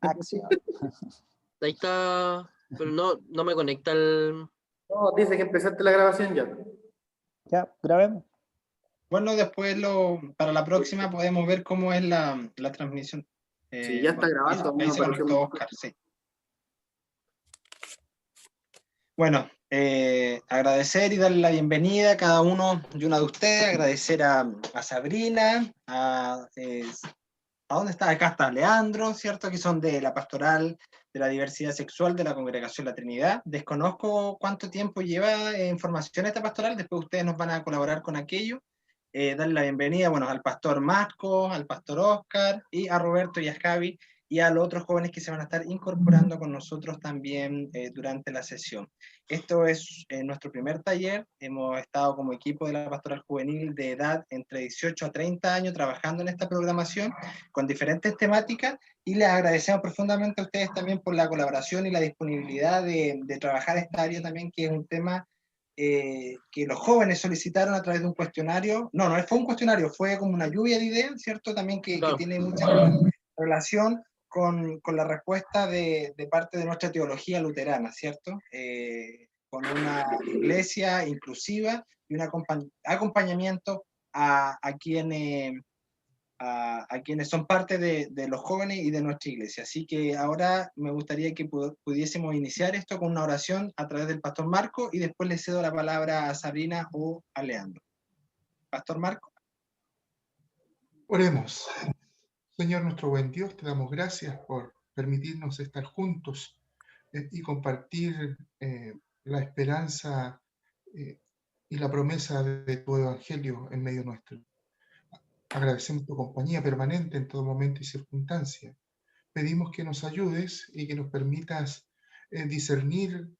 Acción. Ahí está, pero no me conecta el... No, dice que empezaste la grabación ya. Ya, grabemos. Bueno, después para la próxima podemos ver cómo es la transmisión. Sí, ya está grabando. Ahí se conectó Oscar, sí. Bueno, agradecer y darle la bienvenida a cada uno y una de ustedes, agradecer a Sabrina, ¿a dónde está? Acá está Leandro, ¿cierto? Que son de la pastoral de la diversidad sexual de la Congregación La Trinidad. Desconozco cuánto tiempo lleva en formación esta pastoral, después ustedes nos van a colaborar con aquello. Darle la bienvenida, bueno, al pastor Marco, al pastor Oscar, y a Roberto y a Javi, y a los otros jóvenes que se van a estar incorporando con nosotros también durante la sesión. Esto es nuestro primer taller. Hemos estado como equipo de la Pastoral Juvenil de edad entre 18 a 30 años trabajando en esta programación con diferentes temáticas, y les agradecemos profundamente a ustedes también por la colaboración y la disponibilidad de trabajar esta área también, que es un tema que los jóvenes solicitaron a través de un cuestionario. No fue un cuestionario, fue como una lluvia de ideas, ¿cierto? También que tiene mucha relación con la respuesta de parte de nuestra teología luterana, ¿cierto? Con una iglesia inclusiva y un acompañamiento a quienes son parte de los jóvenes y de nuestra iglesia. Así que ahora me gustaría que pudiésemos iniciar esto con una oración a través del pastor Marco, y después le cedo la palabra a Sabrina o a Leandro. Pastor Marco. Oremos. Señor nuestro buen Dios, te damos gracias por permitirnos estar juntos y compartir la esperanza y la promesa de tu evangelio en medio nuestro. Agradecemos tu compañía permanente en todo momento y circunstancia. Pedimos que nos ayudes y que nos permitas discernir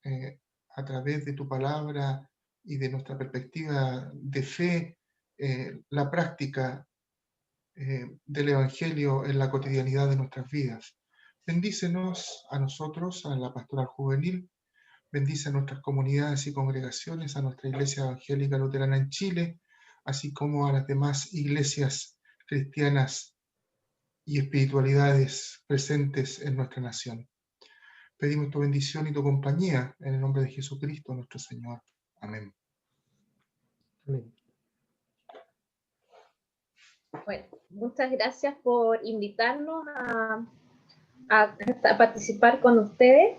a través de tu palabra y de nuestra perspectiva de fe la práctica del Evangelio en la cotidianidad de nuestras vidas. Bendícenos a nosotros, a la Pastoral Juvenil, bendice a nuestras comunidades y congregaciones, a nuestra Iglesia Evangélica Luterana en Chile, así como a las demás iglesias cristianas y espiritualidades presentes en nuestra nación. Pedimos tu bendición y tu compañía en el nombre de Jesucristo nuestro Señor. Amén. Amén. Bueno, muchas gracias por invitarnos a participar con ustedes.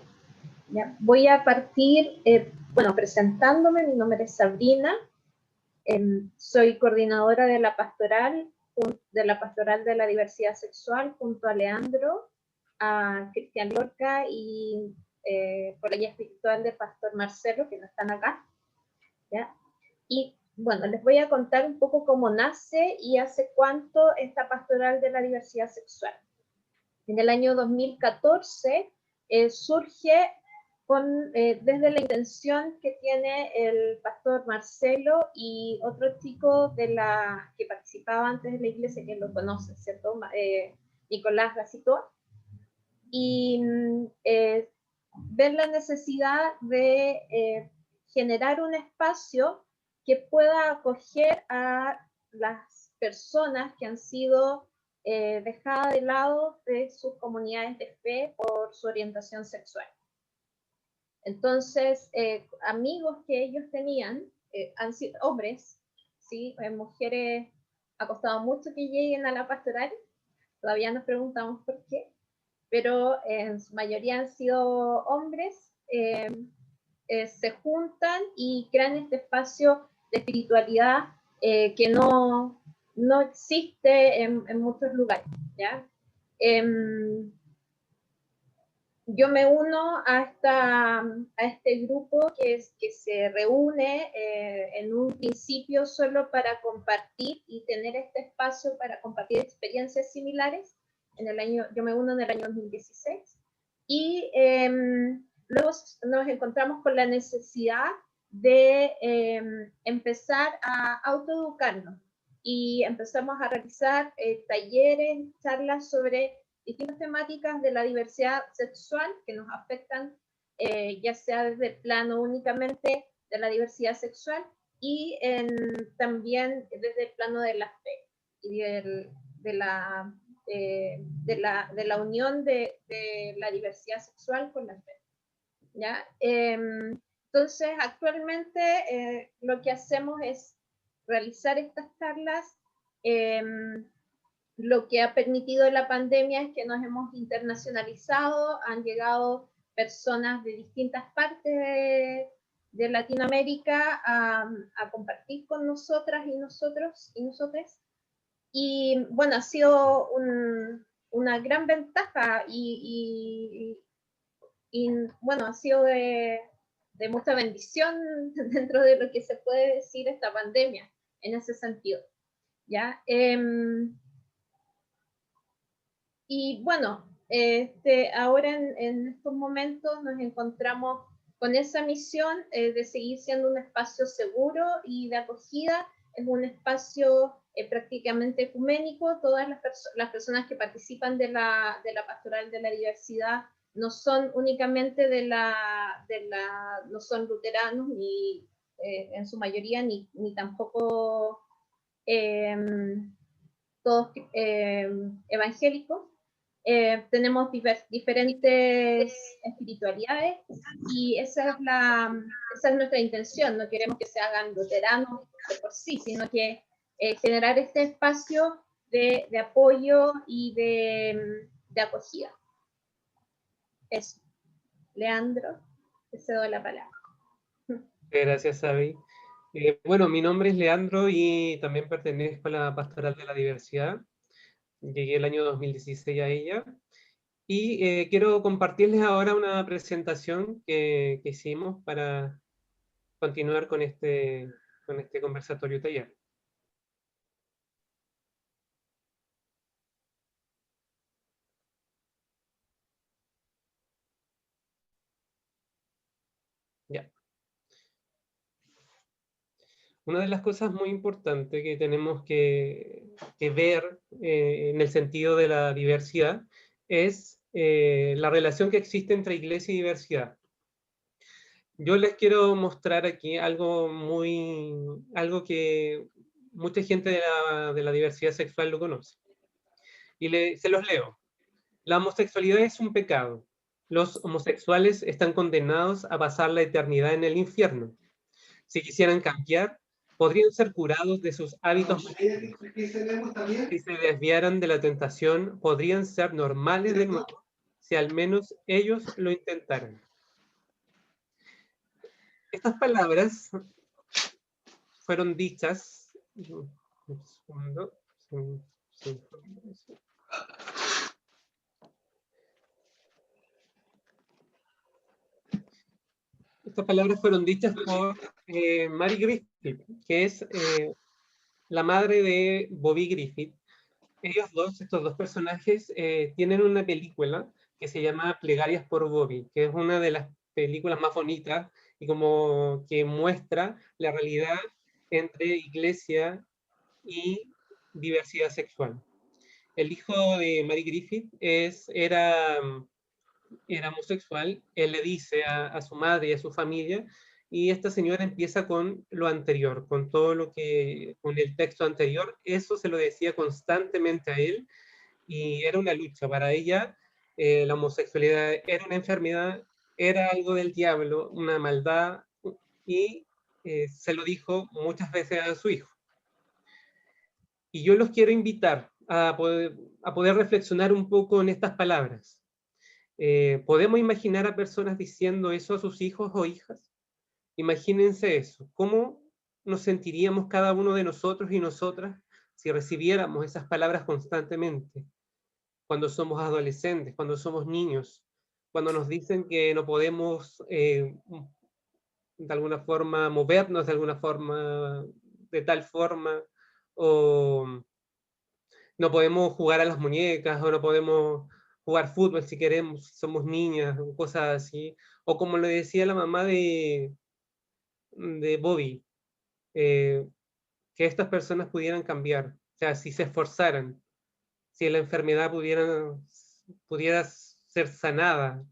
Ya, voy a partir, presentándome. Mi nombre es Sabrina, soy coordinadora de la pastoral de la diversidad sexual junto a Leandro, a Cristian Lorca y por la guía espiritual del pastor Marcelo, que no están acá. ¿Ya? Y bueno, les voy a contar un poco cómo nace y hace cuánto esta pastoral de la diversidad sexual. En el año 2014 surge desde la intención que tiene el pastor Marcelo y otro chico que participaba antes de la iglesia, que lo conoce, ¿cierto? Nicolás Gacitoa. Y ver la necesidad de generar un espacio que pueda acoger a las personas que han sido dejadas de lado de sus comunidades de fe por su orientación sexual. Entonces, amigos que ellos tenían han sido hombres, ¿sí? Mujeres, ha costado mucho que lleguen a la pastoral, todavía nos preguntamos por qué, pero en su mayoría han sido hombres, se juntan y crean este espacio de espiritualidad que no existe en muchos lugares, ¿ya? Yo me uno a este grupo que se reúne en un principio solo para compartir y tener este espacio para compartir experiencias similares. Yo me uno en el año 2016 y luego nos encontramos con la necesidad de empezar a autoeducarnos y empezamos a realizar talleres, charlas sobre distintas temáticas de la diversidad sexual que nos afectan, ya sea desde el plano únicamente de la diversidad sexual y también desde el plano de la fe y de la de la unión de la diversidad sexual con las mujeres. ¿Ya? Entonces, actualmente lo que hacemos es realizar estas charlas. Lo que ha permitido la pandemia es que nos hemos internacionalizado, han llegado personas de distintas partes de Latinoamérica a compartir con nosotras y nosotros y nosotres. Y bueno, ha sido una gran ventaja y bueno, ha sido de mucha bendición dentro de lo que se puede decir esta pandemia, en ese sentido. ¿Ya? Y bueno, ahora en estos momentos nos encontramos con esa misión de seguir siendo un espacio seguro y de acogida. Es un espacio prácticamente ecuménico. Todas las personas que participan de la Pastoral de la Diversidad no son únicamente no son luteranos, ni en su mayoría, ni tampoco todos evangélicos. Tenemos diferentes espiritualidades y esa es nuestra intención. No queremos que se hagan luteranos de por sí, sino que generar este espacio de apoyo y de acogida. Eso. Leandro, te cedo la palabra. Gracias, Sabi. Bueno, mi nombre es Leandro y también pertenezco a la Pastoral de la Diversidad. Llegué el año 2016 a ella. Y quiero compartirles ahora una presentación que hicimos para continuar con este conversatorio taller. Ya. Una de las cosas muy importantes que tenemos que ver en el sentido de la diversidad es la relación que existe entre iglesia y diversidad. Yo les quiero mostrar aquí algo que mucha gente de la diversidad sexual lo conoce. Y se los leo. La homosexualidad es un pecado. Los homosexuales están condenados a pasar la eternidad en el infierno. Si quisieran cambiar, podrían ser curados de sus hábitos malignos. Si se desviaran de la tentación, podrían ser normales de nuevo, si al menos ellos lo intentaran. Estas palabras fueron dichas... Un segundo. Estas palabras fueron dichas por Mary Griffith, que es la madre de Bobby Griffith. Estos dos personajes, tienen una película que se llama Plegarias por Bobby, que es una de las películas más bonitas y como que muestra la realidad entre iglesia y diversidad sexual. El hijo de Mary Griffith era homosexual. Él le dice a su madre y a su familia, y esta señora empieza con lo anterior, con el texto anterior. Eso se lo decía constantemente a él, y era una lucha para ella. La homosexualidad era una enfermedad, era algo del diablo, una maldad, y se lo dijo muchas veces a su hijo. Y yo los quiero invitar a poder reflexionar un poco en estas palabras. ¿Podemos imaginar a personas diciendo eso a sus hijos o hijas? Imagínense eso. ¿Cómo nos sentiríamos cada uno de nosotros y nosotras si recibiéramos esas palabras constantemente? Cuando somos adolescentes, cuando somos niños, cuando nos dicen que no podemos de alguna forma movernos, de alguna forma, de tal forma, o no podemos jugar a las muñecas, o no podemos jugar fútbol si queremos, si somos niñas, cosas así. O como le decía la mamá de Bobby, que estas personas pudieran cambiar, o sea, si se esforzaran, si la enfermedad pudiera ser sanada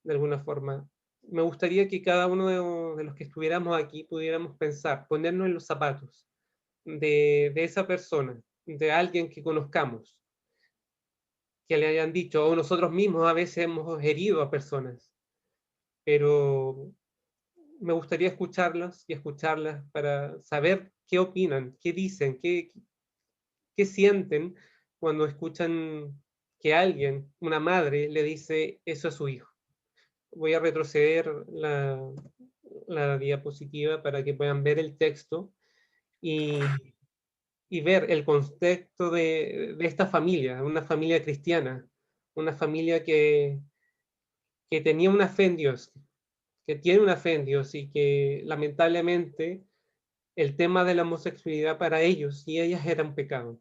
de alguna forma. Me gustaría que cada uno de los que estuviéramos aquí pudiéramos pensar, ponernos en los zapatos de esa persona, de alguien que conozcamos, que le hayan dicho, o nosotros mismos a veces hemos herido a personas, pero me gustaría escucharlos y escucharlas para saber qué opinan, qué dicen, qué sienten cuando escuchan que alguien, una madre, le dice eso a su hijo. Voy a retroceder la diapositiva para que puedan ver el texto y ver el contexto de esta familia, una familia cristiana, una familia que tenía una fe en Dios, que tiene una fe en Dios y que lamentablemente el tema de la homosexualidad para ellos y ellas era un pecado.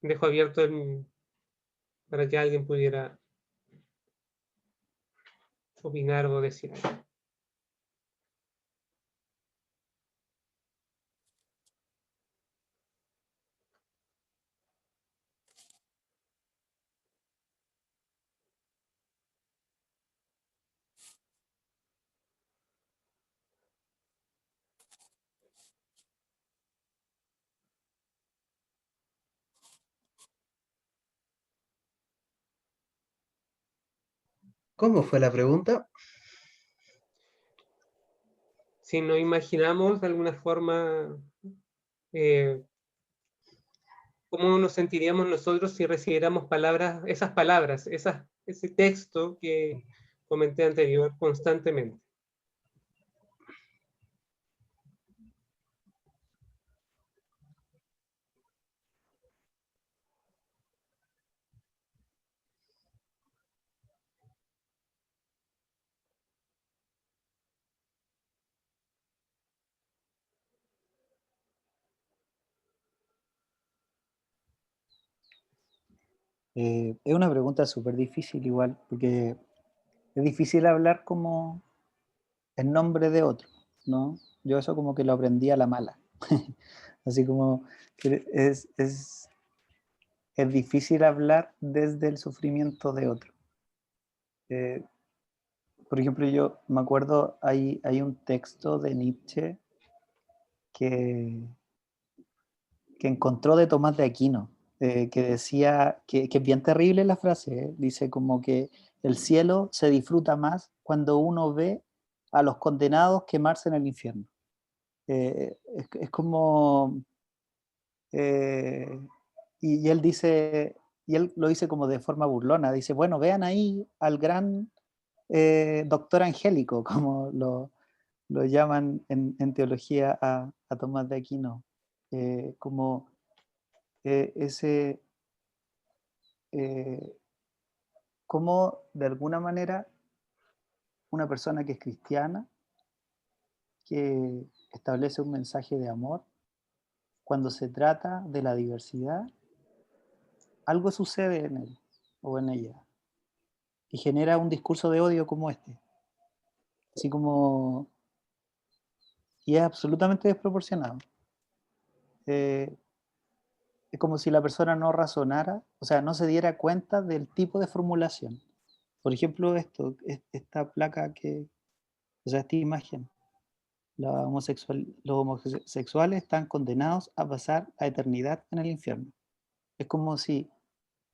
Dejo abierto para que alguien pudiera opinar o decir algo. ¿Cómo fue la pregunta? Si nos imaginamos de alguna forma cómo nos sentiríamos nosotros si recibiéramos esas palabras, ese texto que comenté anterior constantemente. Es una pregunta súper difícil igual, porque es difícil hablar como en nombre de otro, ¿no? Yo eso como que lo aprendí a la mala. Así como que es difícil hablar desde el sufrimiento de otro. Por ejemplo, yo me acuerdo, hay un texto de Nietzsche que encontró de Tomás de Aquino, que decía, que es bien terrible la frase, dice como que el cielo se disfruta más cuando uno ve a los condenados quemarse en el infierno. Es como, y él dice, y él lo dice como de forma burlona, dice, bueno, vean ahí al gran doctor angélico, como lo llaman en teología a Tomás de Aquino, como ese, como de alguna manera una persona que es cristiana, que establece un mensaje de amor, cuando se trata de la diversidad, algo sucede en él o en ella y genera un discurso de odio como este. Así como, y es absolutamente desproporcionado. Es como si la persona no razonara, o sea, no se diera cuenta del tipo de formulación. Por ejemplo, esta placa o sea, esta imagen. Los homosexuales están condenados a pasar la eternidad en el infierno. Es como si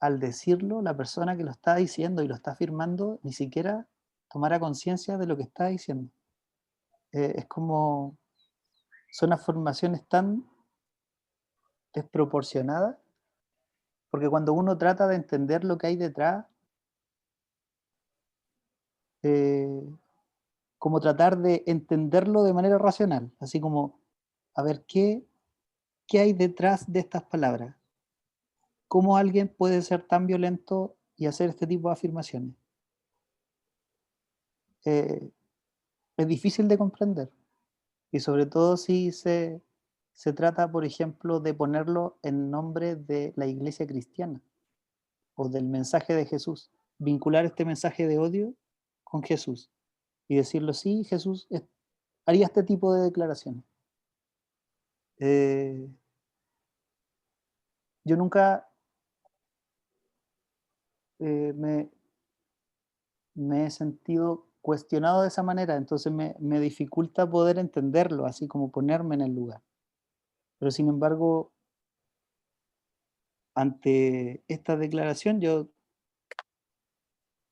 al decirlo, la persona que lo está diciendo y lo está afirmando ni siquiera tomara conciencia de lo que está diciendo. Es como, son afirmaciones tan desproporcionadas, porque cuando uno trata de entender lo que hay detrás, como tratar de entenderlo de manera racional, así como, a ver, ¿qué hay detrás de estas palabras? ¿Cómo alguien puede ser tan violento y hacer este tipo de afirmaciones? Es difícil de comprender, y sobre todo si se trata, por ejemplo, de ponerlo en nombre de la iglesia cristiana o del mensaje de Jesús, vincular este mensaje de odio con Jesús y decirlo, sí, Jesús haría este tipo de declaraciones. Yo nunca me he sentido cuestionado de esa manera, entonces me dificulta poder entenderlo, así como ponerme en el lugar. Pero sin embargo, ante esta declaración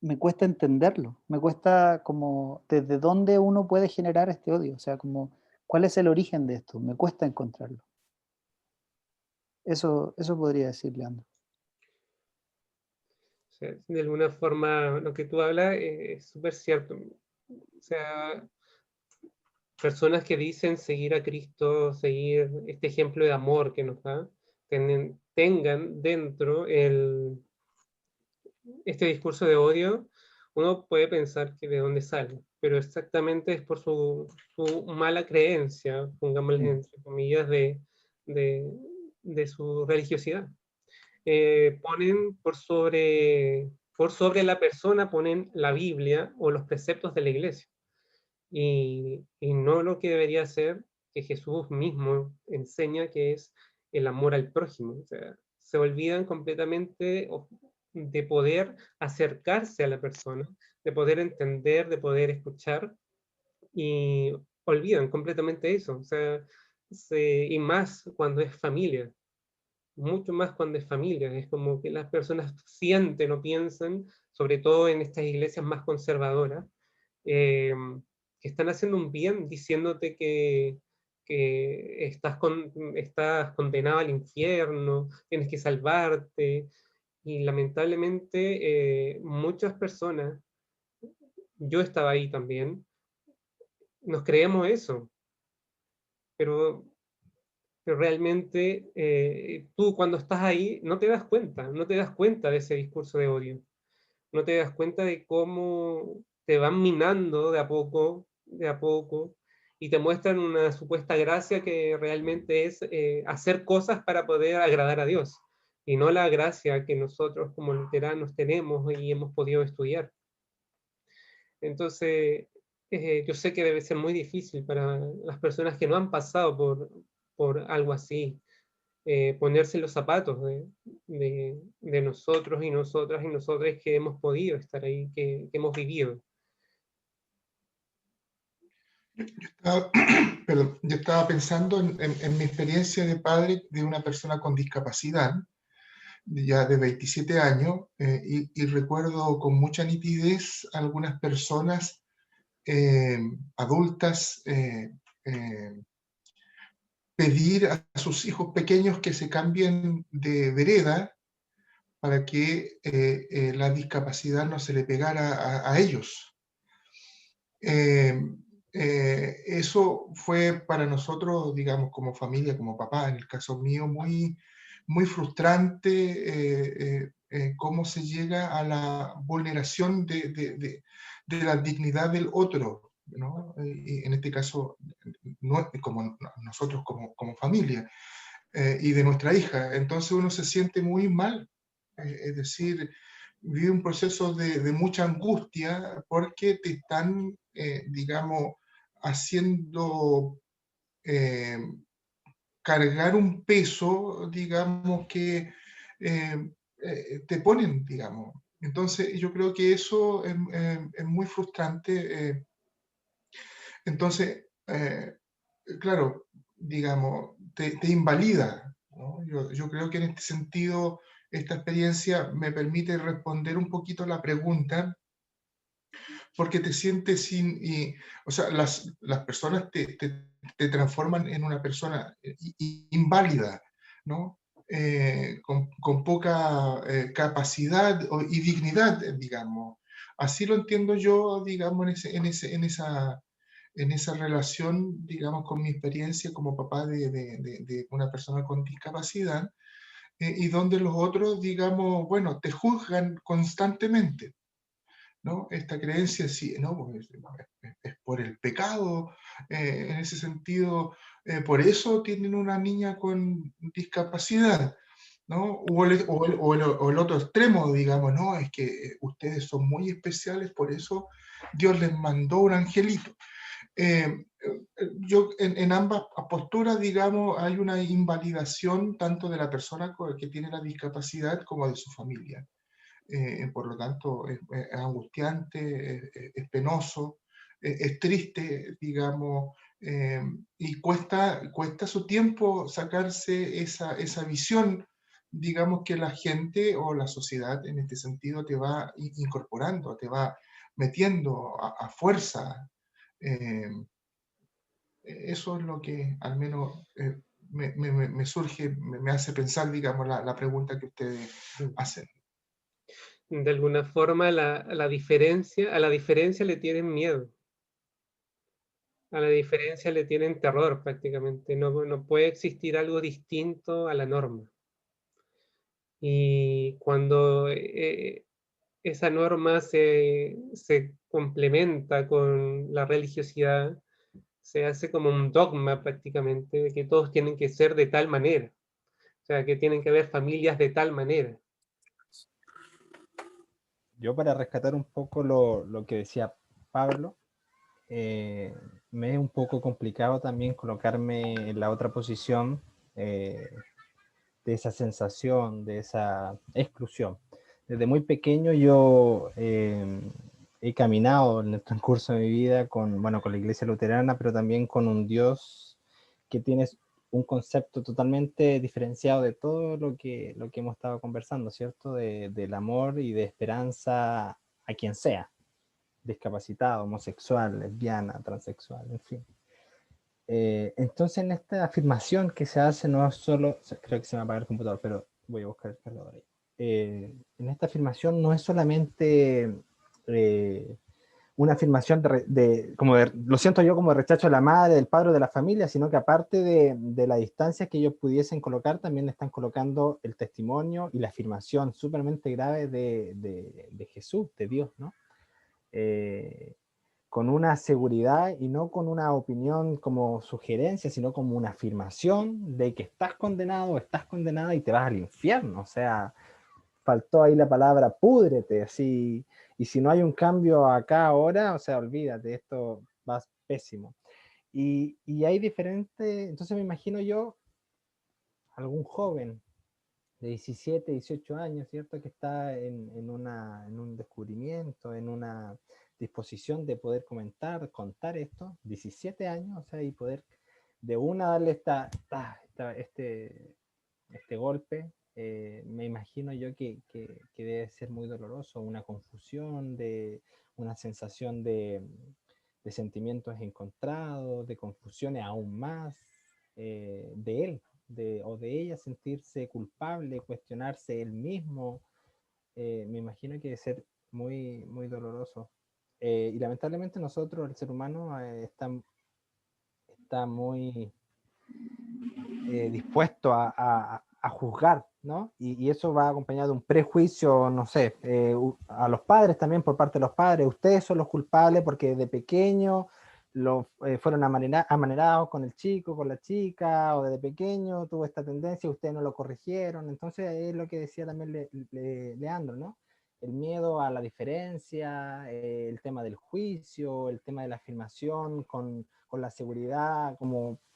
me cuesta entenderlo, me cuesta como desde dónde uno puede generar este odio, o sea, como cuál es el origen de esto, me cuesta encontrarlo. Eso podría decir, Leandro. O sea, de alguna forma, lo que tú hablas es súper cierto. O sea, personas que dicen seguir a Cristo, seguir este ejemplo de amor que nos da, tengan dentro este discurso de odio, uno puede pensar que de dónde sale, pero exactamente es por su mala creencia, pongámosle entre comillas, de su religiosidad. Ponen por sobre la persona, ponen la Biblia o los preceptos de la iglesia, y no lo que debería ser, que Jesús mismo enseña, que es el amor al prójimo. O sea, se olvidan completamente de poder acercarse a la persona, de poder entender, de poder escuchar, y olvidan completamente eso. O sea, y más cuando es familia, mucho más cuando es familia, es como que las personas sienten o piensan, sobre todo en estas iglesias más conservadoras, que están haciendo un bien diciéndote que estás condenado al infierno, tienes que salvarte, y lamentablemente muchas personas, yo estaba ahí también, nos creemos eso, pero realmente tú cuando estás ahí no te das cuenta, no te das cuenta de ese discurso de odio, no te das cuenta de cómo te van minando de a poco, y te muestran una supuesta gracia que realmente es hacer cosas para poder agradar a Dios, y no la gracia que nosotros como luteranos tenemos y hemos podido estudiar. Entonces, yo sé que debe ser muy difícil para las personas que no han pasado por algo así, ponerse los zapatos de nosotros y nosotras y nosotros que hemos podido estar ahí, que hemos vivido. Yo estaba pensando en mi experiencia de padre de una persona con discapacidad, ya de 27 años, y recuerdo con mucha nitidez algunas personas adultas pedir a sus hijos pequeños que se cambien de vereda para que la discapacidad no se le pegara a ellos. Eso fue para nosotros, digamos, como familia, como papá, en el caso mío, muy, muy frustrante cómo se llega a la vulneración de la dignidad del otro, ¿no? Y en este caso, no, como nosotros como familia, y de nuestra hija. Entonces uno se siente muy mal, es decir, vive un proceso de mucha angustia porque te están, digamos, haciendo cargar un peso, digamos, que te ponen, digamos. Entonces yo creo que eso es muy frustrante. Entonces, claro, digamos, te invalida, ¿no? Yo creo que en este sentido, esta experiencia me permite responder un poquito la pregunta, porque te sientes o sea, las personas te transforman en una persona inválida, ¿no? Con poca capacidad y dignidad, digamos. Así lo entiendo yo, digamos, en esa relación, digamos, con mi experiencia como papá de una persona con discapacidad, y donde los otros, digamos, bueno, te juzgan constantemente, ¿no? Esta creencia, sí, ¿no? Pues es por el pecado, en ese sentido, por eso tienen una niña con discapacidad, ¿no? O el otro extremo, digamos, ¿no? Es que ustedes son muy especiales, por eso Dios les mandó un angelito. Yo en ambas posturas, digamos, hay una invalidación tanto de la persona que tiene la discapacidad como de su familia. Por lo tanto, es angustiante, es penoso, es triste, digamos, y cuesta su tiempo sacarse esa visión digamos que la gente o la sociedad en este sentido te va incorporando, te va metiendo a fuerza. Eso es lo que al menos me surge, me hace pensar, digamos, la pregunta que ustedes hacen. De alguna forma a la diferencia le tienen miedo. A la diferencia le tienen terror prácticamente. No puede existir algo distinto a la norma. Y cuando esa norma se complementa con la religiosidad, se hace como un dogma prácticamente, de que todos tienen que ser de tal manera. O sea, que tienen que haber familias de tal manera. Yo, para rescatar un poco lo que decía Pablo, me es un poco complicado también colocarme en la otra posición de esa sensación, de esa exclusión. Desde muy pequeño yo he caminado en el transcurso de mi vida con la Iglesia Luterana, pero también con un Dios que tiene un concepto totalmente diferenciado de todo lo que hemos estado conversando, ¿cierto? Del amor y de esperanza a quien sea, discapacitado, homosexual, lesbiana, transexual, en fin. Entonces, en esta afirmación que se hace, no es solo, creo que se me va a apagar el computador, pero voy a buscar el cargador ahí. En esta afirmación no es solamente una afirmación lo siento yo, como de rechazo de la madre, del padre o de la familia, sino que aparte de la distancia que ellos pudiesen colocar, también están colocando el testimonio y la afirmación súpermente grave de Jesús, de Dios, ¿no? Con una seguridad y no con una opinión como sugerencia, sino como una afirmación de que estás condenado, estás condenada y te vas al infierno. O sea, faltó ahí la palabra púdrete, así, y si no hay un cambio acá ahora, o sea, olvídate, esto va pésimo. Y hay diferentes, entonces me imagino yo, algún joven de 17, 18 años, ¿cierto? Que está en un descubrimiento, en una disposición de poder contar esto, 17 años, o sea, y poder de una darle este golpe, me imagino yo que debe ser muy doloroso, una confusión, una sensación de sentimientos encontrados, de confusiones aún más, de él o de ella, sentirse culpable, cuestionarse él mismo. Me imagino que debe ser muy, muy doloroso. Y lamentablemente nosotros, el ser humano, está muy dispuesto a juzgar, ¿no? Y eso va acompañado de un prejuicio, no sé, a los padres también, por parte de los padres. Ustedes son los culpables porque de pequeño fueron amanerados con el chico, con la chica, o desde pequeño tuvo esta tendencia y ustedes no lo corrigieron. Entonces es lo que decía también Leandro, ¿no? El miedo a la diferencia, el tema del juicio, el tema de la afirmación con la seguridad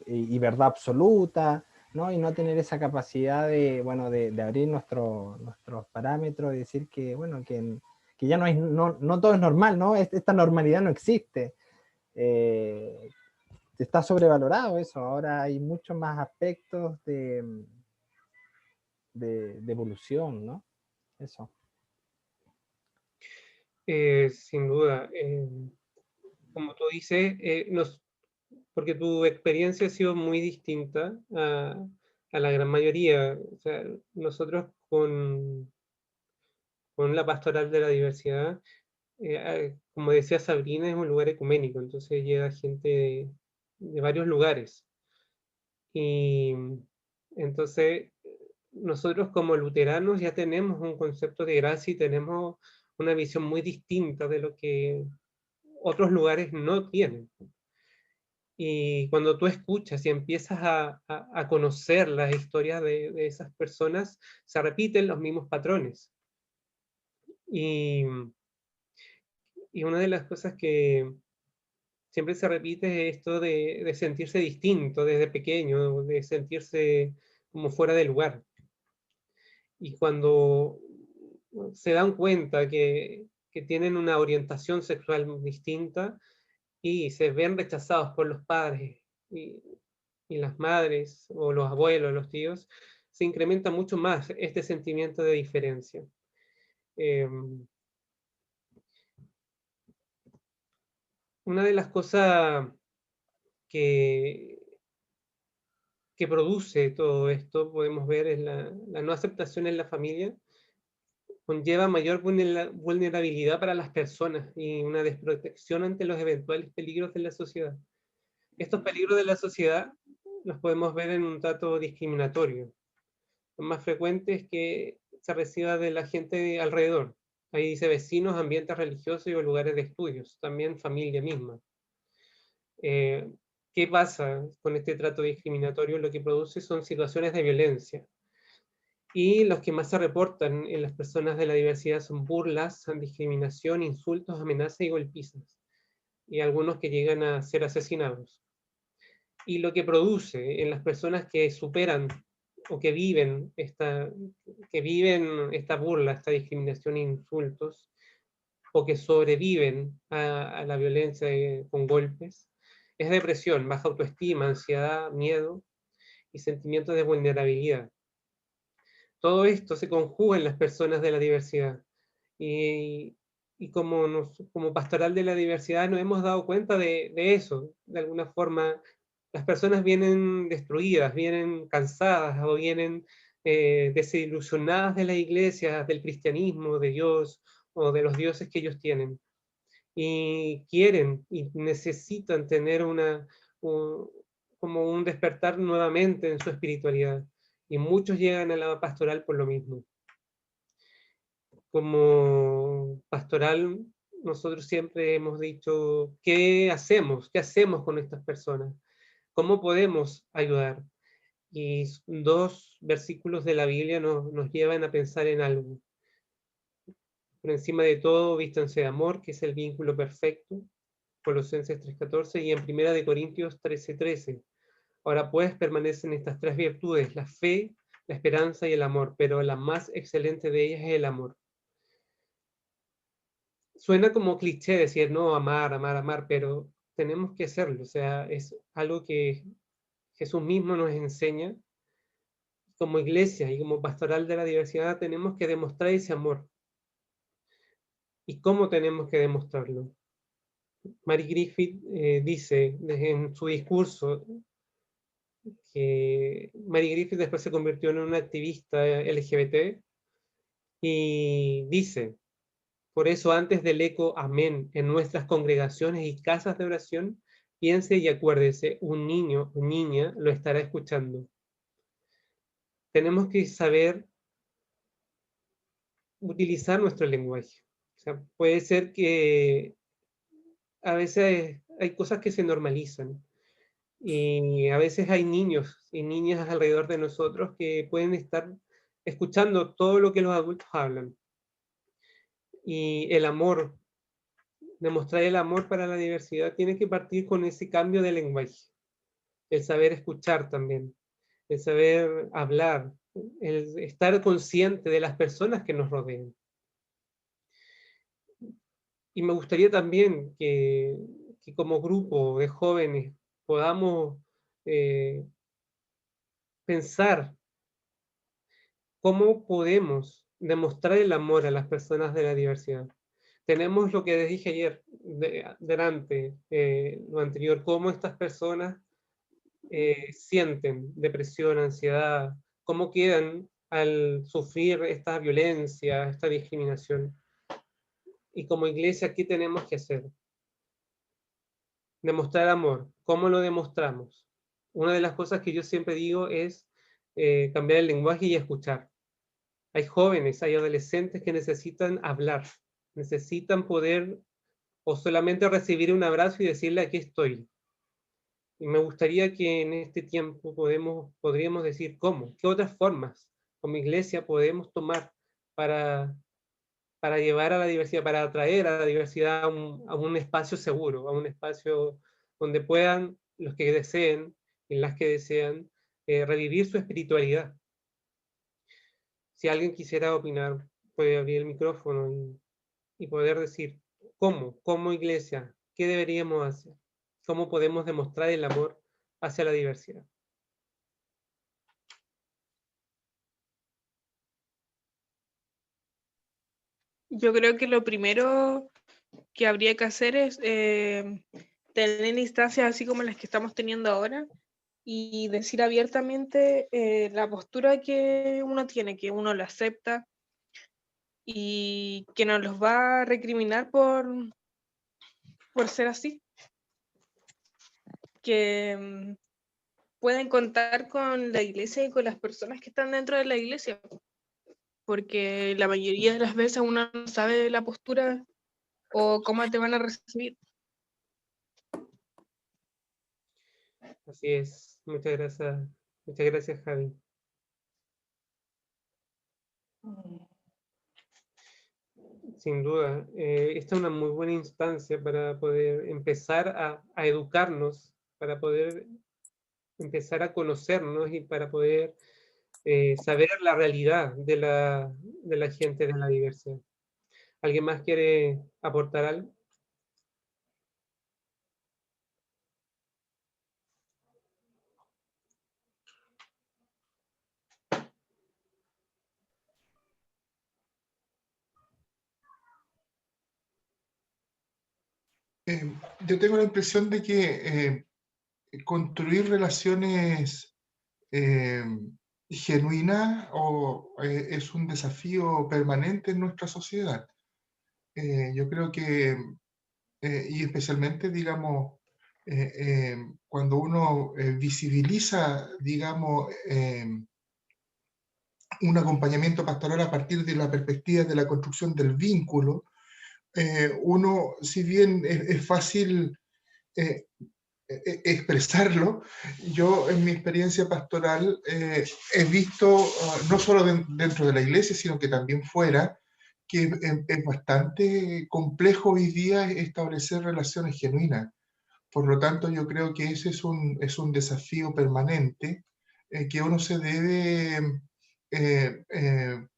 y verdad absoluta, ¿no? Y no tener esa capacidad de abrir nuestros parámetros y decir que, bueno, que ya no todo es normal, ¿no? Esta normalidad no existe. Está sobrevalorado eso. Ahora hay muchos más aspectos de evolución, ¿no? Eso. Sin duda. Como tú dices, porque tu experiencia ha sido muy distinta a la gran mayoría. O sea, nosotros con la pastoral de la diversidad, como decía Sabrina, es un lugar ecuménico, entonces llega gente de varios lugares. Y entonces nosotros como luteranos ya tenemos un concepto de gracia y tenemos una visión muy distinta de lo que otros lugares no tienen. Y cuando tú escuchas y empiezas a conocer las historias de esas personas, se repiten los mismos patrones. Y una de las cosas que siempre se repite es esto de sentirse distinto desde pequeño, de sentirse como fuera de lugar. Y cuando se dan cuenta que tienen una orientación sexual distinta y se ven rechazados por los padres y las madres, o los abuelos, los tíos, se incrementa mucho más este sentimiento de diferencia. Una de las cosas que produce todo esto, podemos ver, es la no aceptación en la familia, conlleva mayor vulnerabilidad para las personas y una desprotección ante los eventuales peligros de la sociedad. Estos peligros de la sociedad los podemos ver en un trato discriminatorio. Lo más frecuente es que se reciba de la gente alrededor. Ahí dice vecinos, ambientes religiosos y lugares de estudios, también familia misma. ¿Qué pasa con este trato discriminatorio? Lo que produce son situaciones de violencia. Y los que más se reportan en las personas de la diversidad son burlas, discriminación, insultos, amenazas y golpizas. Y algunos que llegan a ser asesinados. Y lo que produce en las personas que superan o que viven esta burla, esta discriminación e insultos, o que sobreviven a la violencia con golpes, es depresión, baja autoestima, ansiedad, miedo y sentimientos de vulnerabilidad. Todo esto se conjuga en las personas de la diversidad. Y como pastoral de la diversidad nos hemos dado cuenta de eso. De alguna forma, las personas vienen destruidas, vienen cansadas o vienen desilusionadas de la iglesia, del cristianismo, de Dios o de los dioses que ellos tienen. Y quieren y necesitan tener como un despertar nuevamente en su espiritualidad. Y muchos llegan a la pastoral por lo mismo. Como pastoral, nosotros siempre hemos dicho, ¿qué hacemos? ¿Qué hacemos con estas personas? ¿Cómo podemos ayudar? Y 2 versículos de la Biblia nos llevan a pensar en algo. Por encima de todo, vístanse de amor, que es el vínculo perfecto, Colosenses 3:14, y en 1 Corintios 13:13. Ahora pues permanecen estas 3 virtudes, la fe, la esperanza y el amor, pero la más excelente de ellas es el amor. Suena como cliché decir, no, amar, amar, amar, pero tenemos que hacerlo, o sea, es algo que Jesús mismo nos enseña. Como iglesia y como pastoral de la diversidad tenemos que demostrar ese amor. ¿Y cómo tenemos que demostrarlo? Mary Griffith dice en su discurso que Mary Griffith después se convirtió en una activista LGBT y dice, por eso antes del eco amén en nuestras congregaciones y casas de oración, piense y acuérdese, un niño o niña lo estará escuchando. Tenemos que saber utilizar nuestro lenguaje. O sea, puede ser que a veces hay cosas que se normalizan y a veces hay niños y niñas alrededor de nosotros que pueden estar escuchando todo lo que los adultos hablan. Y el amor, demostrar el amor para la diversidad tiene que partir con ese cambio de lenguaje, el saber escuchar también, el saber hablar, el estar consciente de las personas que nos rodean. Y me gustaría también que como grupo de jóvenes podamos pensar cómo podemos demostrar el amor a las personas de la diversidad. Tenemos lo que les dije ayer, delante, lo anterior, cómo estas personas sienten depresión, ansiedad, cómo quedan al sufrir esta violencia, esta discriminación. Y como iglesia, ¿qué tenemos que hacer? Demostrar amor. ¿Cómo lo demostramos? Una de las cosas que yo siempre digo es cambiar el lenguaje y escuchar. Hay jóvenes, hay adolescentes que necesitan hablar, necesitan poder o solamente recibir un abrazo y decirle aquí estoy. Y me gustaría que en este tiempo podríamos decir cómo, qué otras formas como iglesia podemos tomar para llevar a la diversidad, para atraer a la diversidad a un espacio seguro, a un espacio donde puedan los que deseen y las que desean revivir su espiritualidad. Si alguien quisiera opinar, puede abrir el micrófono y poder decir como iglesia, qué deberíamos hacer, cómo podemos demostrar el amor hacia la diversidad. Yo creo que lo primero que habría que hacer es tener instancias así como las que estamos teniendo ahora y decir abiertamente la postura que uno tiene, que uno la acepta y que no los va a recriminar por ser así. Que pueden contar con la iglesia y con las personas que están dentro de la iglesia, porque la mayoría de las veces uno no sabe la postura o cómo te van a recibir. Así es. Muchas gracias, Javi. Sin duda, esta es una muy buena instancia para poder empezar a educarnos, para poder empezar a conocernos y para poder saber la realidad de la gente de la diversidad. ¿Alguien más quiere aportar algo? Yo tengo la impresión de que construir relaciones genuinas es un desafío permanente en nuestra sociedad. Yo creo que, y especialmente, digamos, cuando uno visibiliza, digamos, un acompañamiento pastoral a partir de la perspectiva de la construcción del vínculo, uno, si bien es fácil expresarlo, yo en mi experiencia pastoral he visto, no solo dentro de la iglesia, sino que también fuera, que es bastante complejo hoy día establecer relaciones genuinas. Por lo tanto, yo creo que ese es un desafío permanente que uno se debe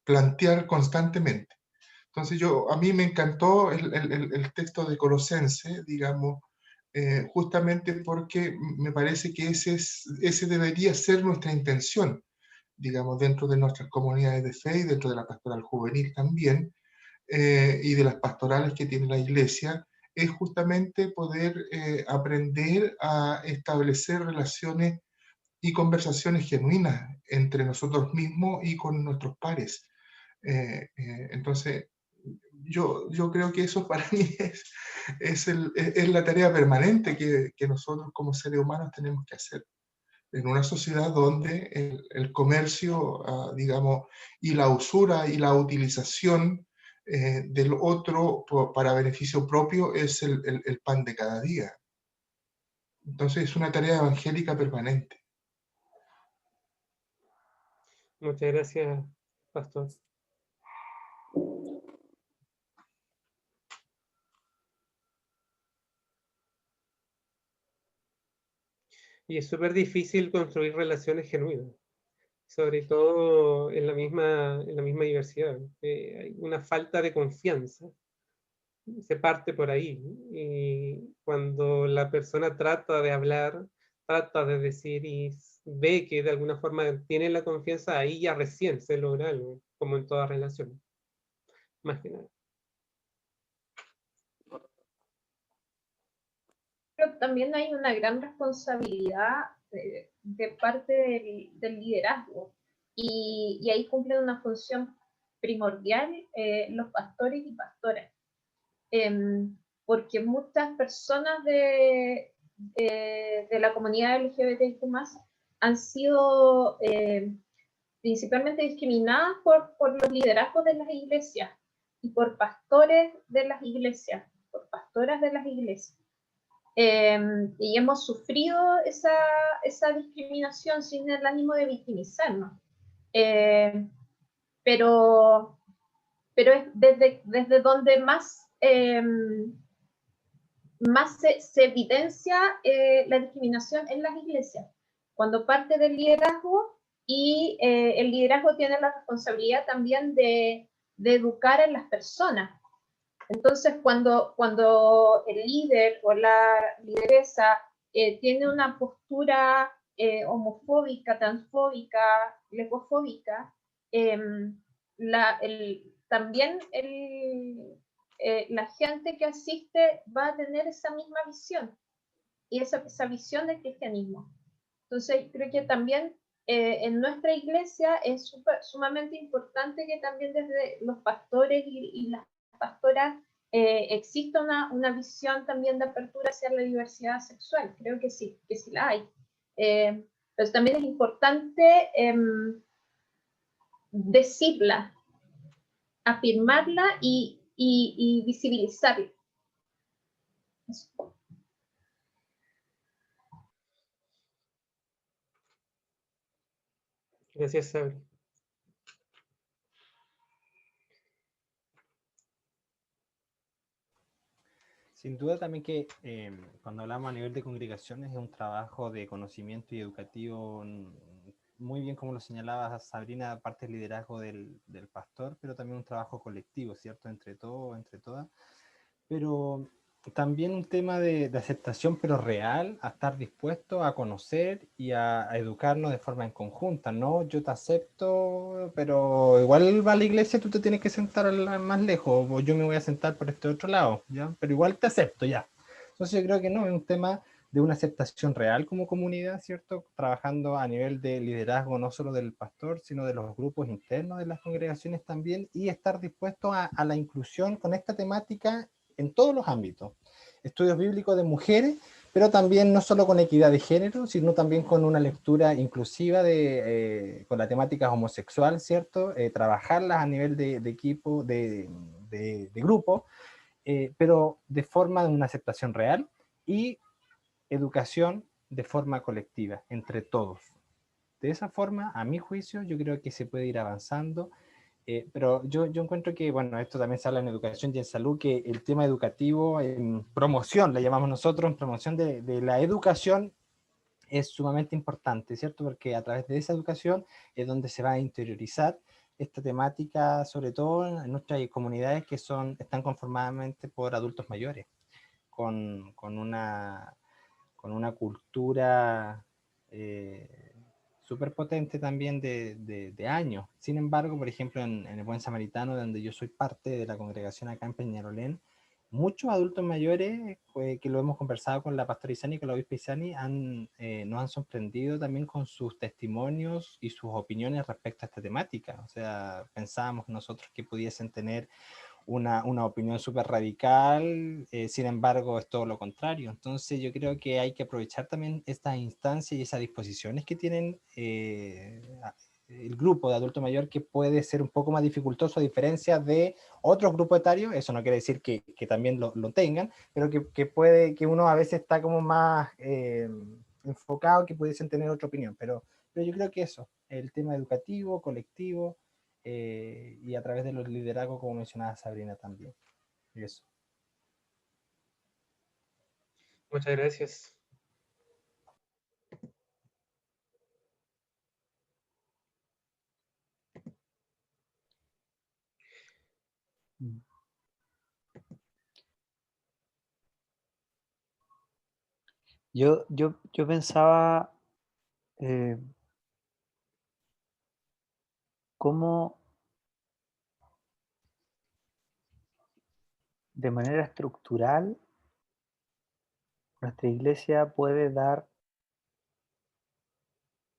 plantear constantemente. Entonces, a mí me encantó el texto de Colosense, digamos, justamente porque me parece que ese debería ser nuestra intención, digamos, dentro de nuestras comunidades de fe y dentro de la pastoral juvenil también, y de las pastorales que tiene la iglesia, es justamente poder aprender a establecer relaciones y conversaciones genuinas entre nosotros mismos y con nuestros pares. Entonces, yo creo que eso para mí es la tarea permanente que nosotros como seres humanos tenemos que hacer. En una sociedad donde el comercio, digamos, y la usura y la utilización del otro para beneficio propio es el pan de cada día. Entonces es una tarea evangélica permanente. Muchas gracias, Pastor. Y es súper difícil construir relaciones genuinas, sobre todo en la misma diversidad. Hay una falta de confianza. Se parte por ahí. Y cuando la persona trata de hablar, trata de decir y ve que de alguna forma tiene la confianza, ahí ya recién se logra algo, como en toda relación. Más que nada. Pero también hay una gran responsabilidad de parte del liderazgo y ahí cumplen una función primordial los pastores y pastoras. Porque muchas personas de la comunidad LGBTQ+ han sido principalmente discriminadas por los liderazgos de las iglesias y por pastores de las iglesias, por pastoras de las iglesias. Y hemos sufrido esa discriminación sin el ánimo de victimizarnos. Pero es desde donde más se evidencia la discriminación en las iglesias, cuando parte del liderazgo y el liderazgo tiene la responsabilidad también de educar a las personas. Entonces, cuando el líder o la lideresa tiene una postura homofóbica, transfóbica, lesbofóbica, también la gente que asiste va a tener esa misma visión y esa visión del cristianismo. Entonces, creo que también en nuestra iglesia es sumamente importante que también desde los pastores y las pastoras exista una visión también de apertura hacia la diversidad sexual. Creo que sí la hay. Pero también es importante decirla, afirmarla y visibilizarla. Eso. Gracias, Sabri. Sin duda también que cuando hablamos a nivel de congregaciones es un trabajo de conocimiento y educativo muy bien como lo señalaba Sabrina, parte del liderazgo del pastor, pero también un trabajo colectivo, ¿cierto? Entre todos, entre todas. Pero también un tema de aceptación, pero real, a estar dispuesto a conocer y a educarnos de forma en conjunta, ¿no? Yo te acepto, pero igual va a la iglesia, tú te tienes que sentar más lejos, o yo me voy a sentar por este otro lado, ¿ya? Pero igual te acepto, ya. Entonces yo creo que no, es un tema de una aceptación real como comunidad, ¿cierto? Trabajando a nivel de liderazgo no solo del pastor, sino de los grupos internos de las congregaciones también, y estar dispuesto a la inclusión con esta temática en todos los ámbitos. Estudios bíblicos de mujeres, pero también no solo con equidad de género, sino también con una lectura inclusiva con la temática homosexual, ¿cierto? Trabajarlas a nivel de equipo, de grupo, pero de forma de una aceptación real y educación de forma colectiva, entre todos. De esa forma, a mi juicio, yo creo que se puede ir avanzando. Pero yo encuentro que, bueno, esto también se habla en educación y en salud, que el tema educativo, en promoción, le llamamos nosotros, en promoción de la educación, es sumamente importante, ¿cierto? Porque a través de esa educación es donde se va a interiorizar esta temática, sobre todo en nuestras comunidades que están conformadas por adultos mayores, con una cultura súper potente también de años. Sin embargo, por ejemplo, en el Buen Samaritano, donde yo soy parte de la congregación acá en Peñalolén, muchos adultos mayores que lo hemos conversado con la pastora Isani y con la obispa Isani nos han sorprendido también con sus testimonios y sus opiniones respecto a esta temática. O sea, pensábamos nosotros que pudiesen tener una opinión súper radical, sin embargo es todo lo contrario. Entonces yo creo que hay que aprovechar también estas instancias y esas disposiciones que tienen el grupo de adulto mayor, que puede ser un poco más dificultoso a diferencia de otros grupos etarios. Eso no quiere decir que también lo tengan, pero que uno a veces está como más enfocado, que pudiesen tener otra opinión, pero yo creo que eso, el tema educativo, colectivo, y a través de los liderazgos, como mencionaba Sabrina también. Y eso. Muchas gracias. Yo pensaba cómo de manera estructural nuestra iglesia puede dar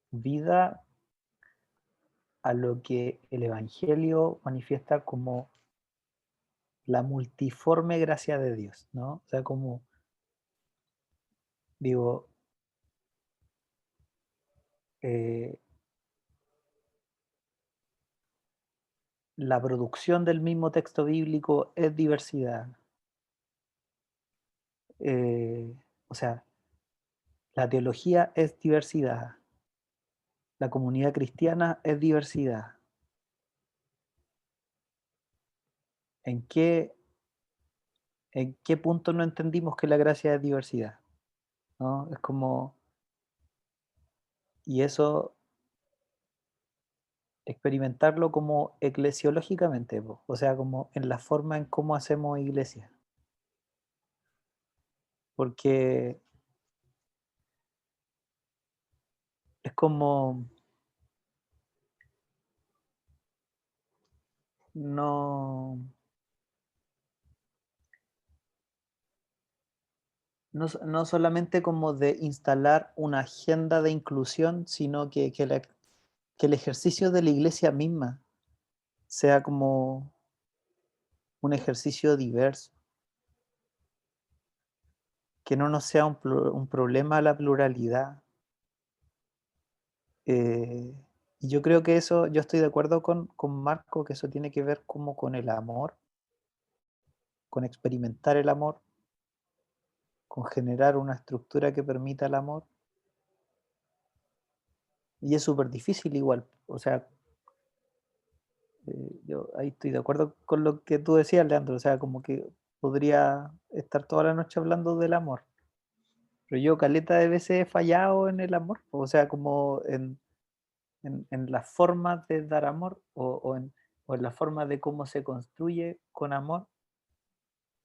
vida a lo que el Evangelio manifiesta como la multiforme gracia de Dios, ¿no? O sea, como digo, la producción del mismo texto bíblico es diversidad. O sea, la teología es diversidad. La comunidad cristiana es diversidad. ¿En qué punto no entendimos que la gracia es diversidad? ¿No? Es como... Y eso experimentarlo como eclesiológicamente, o sea, como en la forma en cómo hacemos iglesia. Porque es como no no solamente como de instalar una agenda de inclusión, sino que el ejercicio de la iglesia misma sea como un ejercicio diverso, que no nos sea un problema la pluralidad. Y yo creo que eso, yo estoy de acuerdo con Marco, que eso tiene que ver como con el amor, con experimentar el amor, con generar una estructura que permita el amor. Y es súper difícil igual, o sea, yo ahí estoy de acuerdo con lo que tú decías, Leandro, o sea, como que podría estar toda la noche hablando del amor, pero yo caleta de veces he fallado en el amor, o sea, como en las formas de dar amor o en la forma de cómo se construye con amor.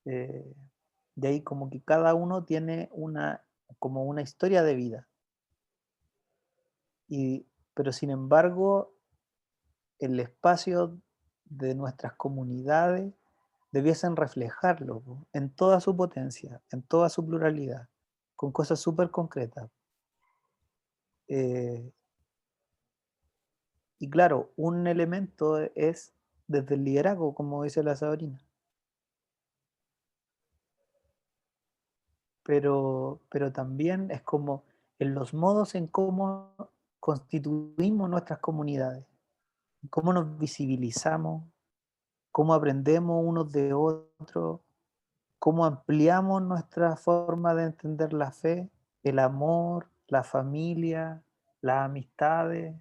De ahí como que cada uno tiene como una historia de vida. Pero sin embargo, el espacio de nuestras comunidades debiesen reflejarlo en toda su potencia, en toda su pluralidad, con cosas súper concretas. Y claro, un elemento es desde el liderazgo, como dice la Sabrina. Pero también es como en los modos en cómo constituimos nuestras comunidades, cómo nos visibilizamos, cómo aprendemos unos de otros, cómo ampliamos nuestra forma de entender la fe, el amor, la familia, las amistades.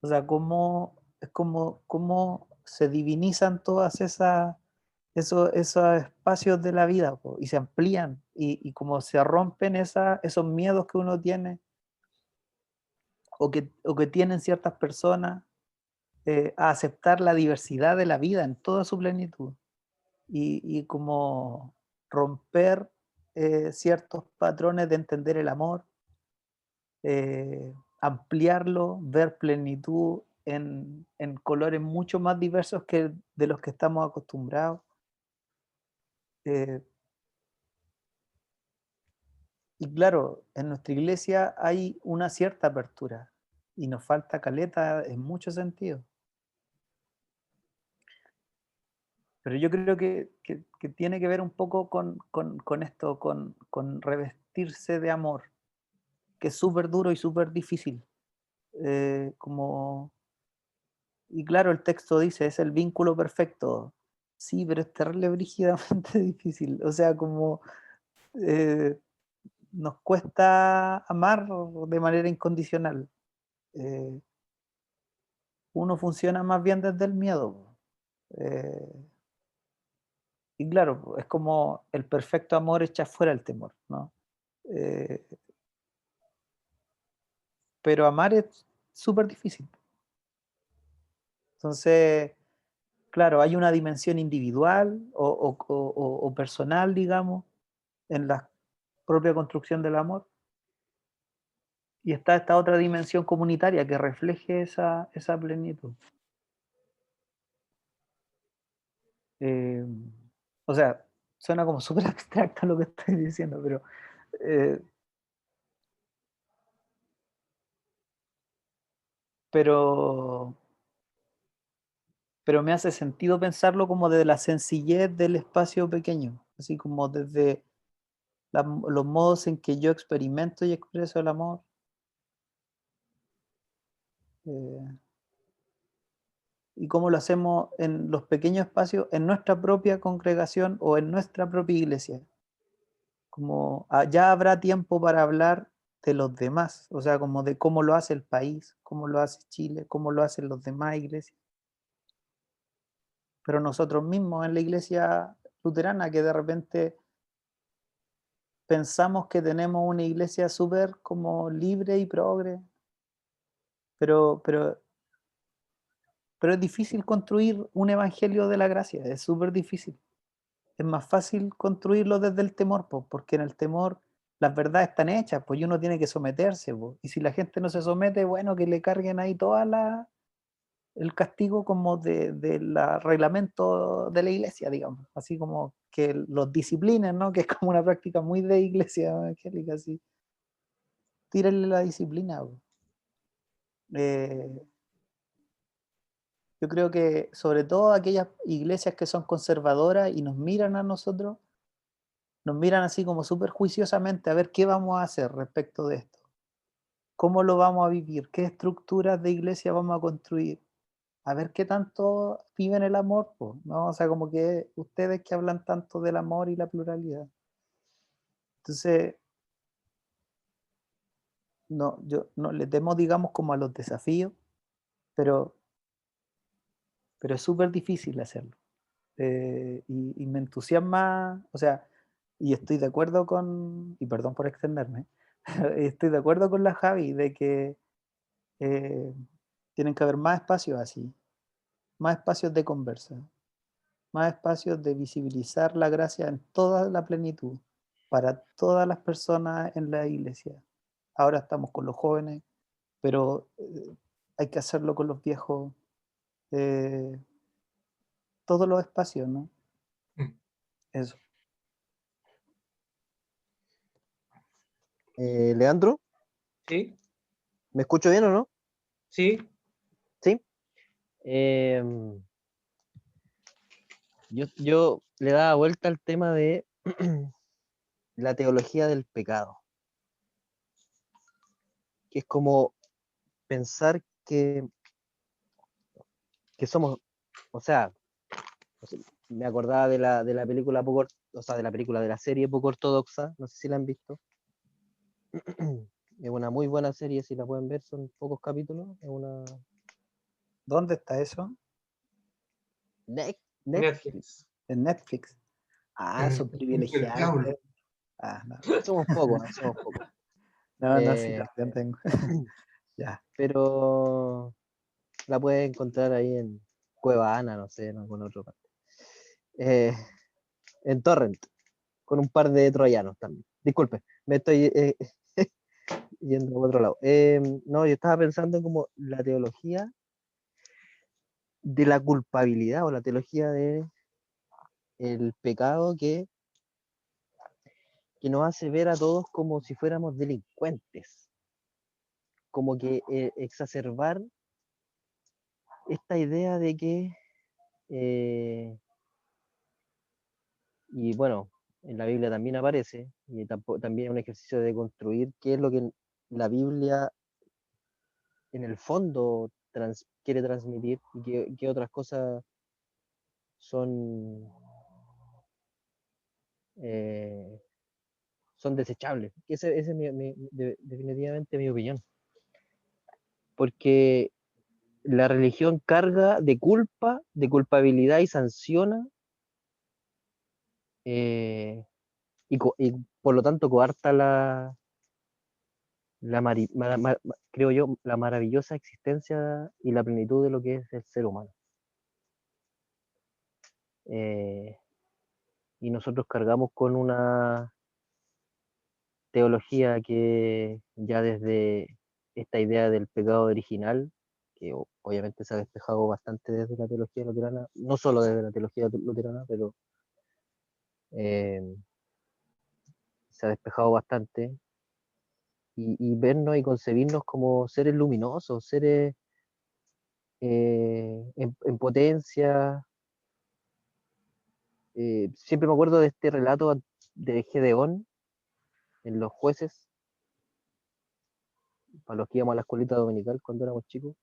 O sea, cómo se divinizan todas esos espacios de la vida, po, y se amplían y como se rompen esos miedos que uno tiene o que tienen ciertas personas a aceptar la diversidad de la vida en toda su plenitud y como romper ciertos patrones de entender el amor, ampliarlo, ver plenitud en colores mucho más diversos que de los que estamos acostumbrados. Eh, y claro, en nuestra iglesia hay una cierta apertura y nos falta caleta en muchos sentidos. Pero yo creo que tiene que ver un poco con esto, con revestirse de amor, que es súper duro y súper difícil. Y claro, el texto dice, es el vínculo perfecto. Sí, pero es terrible brígidamente difícil. O sea, como eh, nos cuesta amar de manera incondicional. Eh, Uno funciona más bien desde el miedo. Eh, y claro, es como el perfecto amor echa fuera el temor, ¿no? Eh, pero amar es súper difícil. Entonces, claro, hay una dimensión individual o personal, digamos, en la propia construcción del amor. Y está esta otra dimensión comunitaria que refleje esa plenitud. Eh, o sea, suena como súper abstracto lo que estoy diciendo, eh, pero me hace sentido pensarlo como desde la sencillez del espacio pequeño, así como desde los modos en que yo experimento y expreso el amor. Y cómo lo hacemos en los pequeños espacios, en nuestra propia congregación o en nuestra propia iglesia. Como ya habrá tiempo para hablar de los demás, o sea, como de cómo lo hace el país, cómo lo hace Chile, cómo lo hacen los demás iglesias. Pero nosotros mismos en la iglesia luterana, que de repente pensamos que tenemos una iglesia súper como libre y progre, pero es difícil construir un evangelio de la gracia, es súper difícil. Es más fácil construirlo desde el temor, porque en el temor las verdades están hechas, pues uno tiene que someterse, y si la gente no se somete, bueno, que le carguen ahí todas el castigo como del reglamento de la iglesia, digamos, así como que los disciplinen, ¿no? Que es como una práctica muy de iglesia evangélica, así. Tírenle la disciplina. Yo creo que sobre todo aquellas iglesias que son conservadoras y nos miran a nosotros, nos miran así como súper juiciosamente a ver qué vamos a hacer respecto de esto. ¿Cómo lo vamos a vivir? ¿Qué estructuras de iglesia vamos a construir? A ver qué tanto viven el amor, po, ¿no? O sea, como que ustedes que hablan tanto del amor y la pluralidad. Entonces, no, yo no le temo, digamos, como a los desafíos, pero es súper difícil hacerlo. Y me entusiasma, o sea, y estoy de acuerdo con, y perdón por extenderme, estoy de acuerdo con la Javi de que tienen que haber más espacios así, más espacios de conversa, más espacios de visibilizar la gracia en toda la plenitud, para todas las personas en la iglesia. Ahora estamos con los jóvenes, pero hay que hacerlo con los viejos, eh, todos los espacios, ¿no? Eso. Leandro, ¿Sí? ¿me escucho bien o no? ¿Sí? Sí. Yo le daba vuelta al tema de la teología del pecado, que es como pensar que somos, o sea, me acordaba de la película poco, o sea, de la película de la serie poco ortodoxa, no sé si la han visto. Es una muy buena serie, si la pueden ver, son pocos capítulos, es una ¿Dónde está eso? Netflix. Netflix. En Netflix. Ah, son El privilegiados. diablo. Ah, no. Somos pocos, somos pocos. No, sí, también tengo. Ya. Pero la puedes encontrar ahí en Cuevana, no sé, en alguna otra parte. En Torrent, con un par de troyanos también. Disculpe, me estoy yendo a otro lado. No, yo estaba pensando como la teología de la culpabilidad o la teología de el pecado que nos hace ver a todos como si fuéramos delincuentes. Como que exacerbar esta idea de que y bueno, en la Biblia también aparece, y también es un ejercicio de construir qué es lo que la Biblia en el fondo quiere transmitir y qué otras cosas son, eh, son desechables. Ese es definitivamente mi opinión. Porque la religión carga de culpa, de culpabilidad y sanciona, y por lo tanto coarta creo yo, la maravillosa existencia y la plenitud de lo que es el ser humano. Y nosotros cargamos con una teología que ya desde esta idea del pecado original, que obviamente se ha despejado bastante desde la teología luterana, no solo desde la teología luterana, pero se ha despejado bastante, y vernos y concebirnos como seres luminosos, seres en potencia. Siempre me acuerdo de este relato de Gedeón en Los Jueces, para los que íbamos a la escuelita dominical cuando éramos chicos,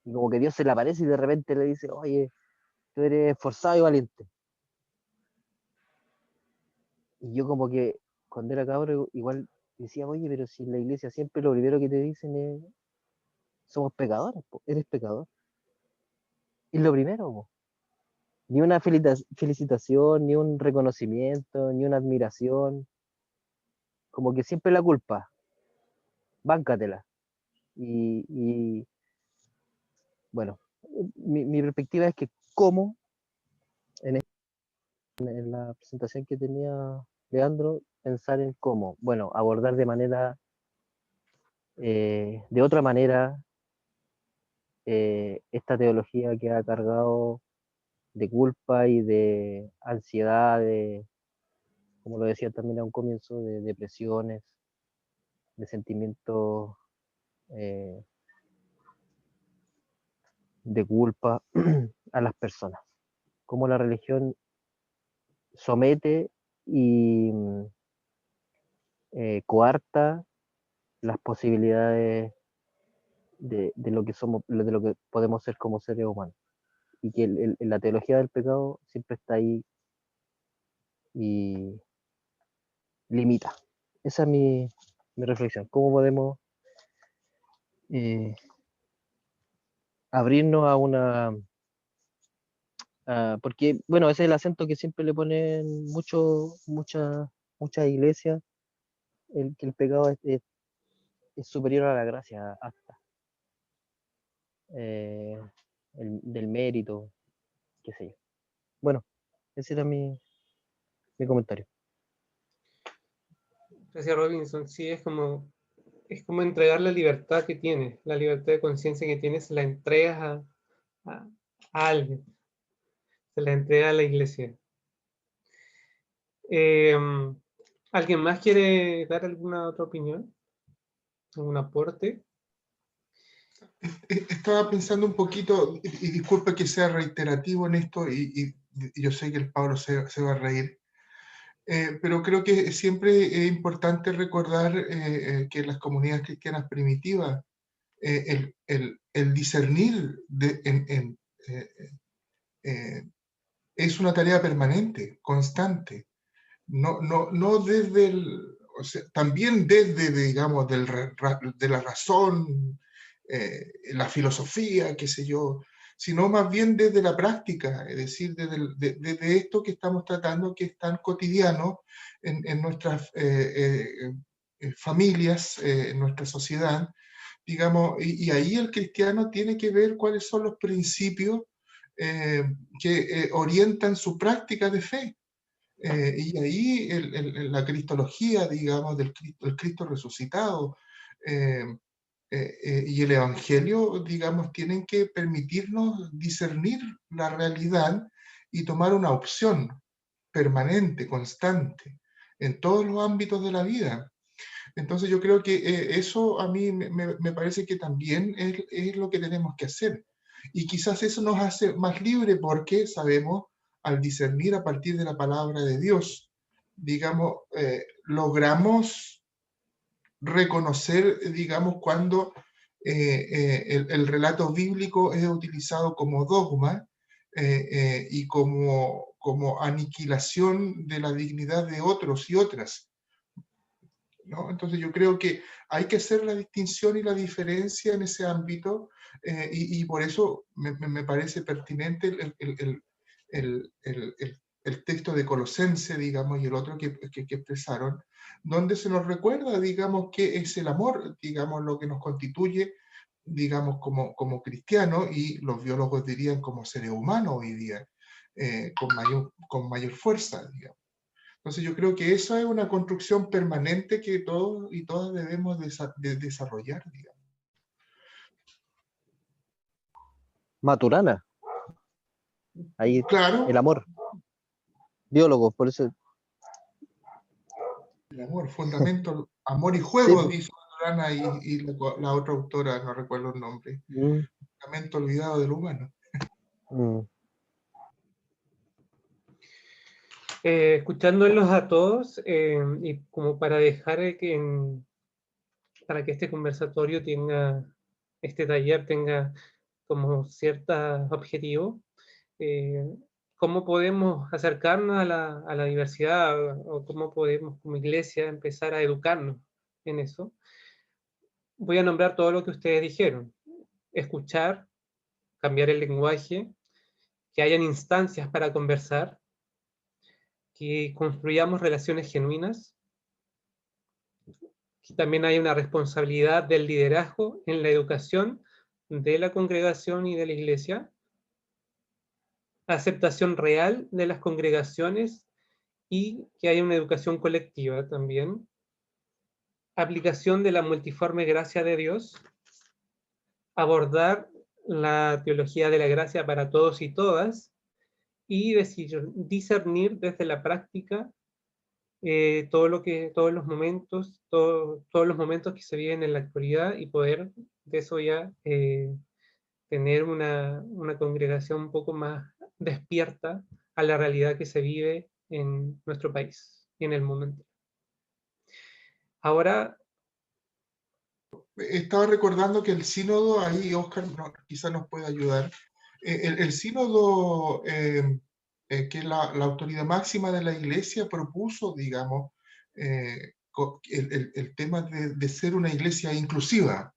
y como que Dios se le aparece y de repente le dice, oye, tú eres forzado y valiente. Y yo como que cuando era cabro igual decía, oye, pero si en la iglesia siempre lo primero que te dicen es, somos pecadores, eres pecador. Es lo primero, po. Ni una felicitación, ni un reconocimiento, ni una admiración, como que siempre la culpa, báncatela. Y bueno, mi perspectiva es que como en la presentación que tenía Leandro, pensar en cómo, bueno, abordar de otra manera esta teología que ha cargado de culpa y de ansiedad, como lo decía también a un comienzo, de depresiones, de sentimientos de culpa a las personas. Cómo la religión somete y coarta las posibilidades de lo que somos, de lo que podemos ser como seres humanos. Y que la teología del pecado siempre está ahí y limita. Esa es mi reflexión. ¿Cómo podemos abrirnos a una... porque, bueno, ese es el acento que siempre le ponen muchas iglesias, que el pecado es superior a la gracia hasta. Del mérito, qué sé yo. Bueno, ese era mi comentario. Gracias, Robinson. Sí, es como entregar la libertad que tienes, la libertad de conciencia que tienes, la entregas a alguien, se la entrega a la iglesia. ¿Alguien más quiere dar alguna otra opinión? ¿Algún aporte? Estaba pensando un poquito, y disculpe que sea reiterativo en esto, y yo sé que el Pablo se va a reír, pero creo que siempre es importante recordar que las comunidades cristianas primitivas, el discernir es una tarea permanente, constante. No desde o sea, también desde, digamos, de la razón, la filosofía, qué sé yo, sino más bien desde la práctica, es decir, desde esto que estamos tratando, que es tan cotidiano en nuestras familias, en nuestra sociedad, digamos, y ahí el cristiano tiene que ver cuáles son los principios que orientan su práctica de fe. Y ahí la cristología, digamos, el Cristo resucitado y el Evangelio, digamos, tienen que permitirnos discernir la realidad y tomar una opción permanente, constante, en todos los ámbitos de la vida. Entonces yo creo que eso a mí me parece que también es lo que tenemos que hacer. Y quizás eso nos hace más libre porque sabemos, al discernir a partir de la palabra de Dios, digamos, logramos reconocer, digamos, cuando el relato bíblico es utilizado como dogma y como aniquilación de la dignidad de otros y otras, ¿no? Entonces yo creo que hay que hacer la distinción y la diferencia en ese ámbito y por eso me parece pertinente el texto de Colosense, digamos, y el otro que expresaron, donde se nos recuerda, digamos, que es el amor, digamos, lo que nos constituye, digamos, como cristianos, y los biólogos dirían como seres humanos hoy día, con mayor fuerza, digamos. Entonces yo creo que eso es una construcción permanente que todos y todas debemos desarrollar, digamos. Maturana. Ahí, claro. El amor. Biólogo, por eso. El amor, fundamento, amor y juego, Sí, dice Maturana y la otra autora, no recuerdo el nombre. Fundamento olvidado del humano. Escuchándolos a todos y como para dejar para que este conversatorio tenga, este taller tenga como ciertos objetivos, ¿cómo podemos acercarnos a la diversidad o cómo podemos como iglesia empezar a educarnos en eso? Voy a nombrar todo lo que ustedes dijeron. Escuchar, cambiar el lenguaje, que hayan instancias para conversar, que construyamos relaciones genuinas, que también hay una responsabilidad del liderazgo en la educación de la congregación y de la iglesia, aceptación real de las congregaciones y que haya una educación colectiva también, aplicación de la multiforme gracia de Dios, abordar la teología de la gracia para todos y todas, y discernir desde la práctica todos los momentos que se viven en la actualidad, y poder de eso ya tener una congregación un poco más despierta a la realidad que se vive en nuestro país y en el mundo entero. Ahora, Estaba recordando que el sínodo, ahí Oscar quizás nos puede ayudar. El sínodo, que es la autoridad máxima de la iglesia, propuso, digamos, el tema de ser una iglesia inclusiva,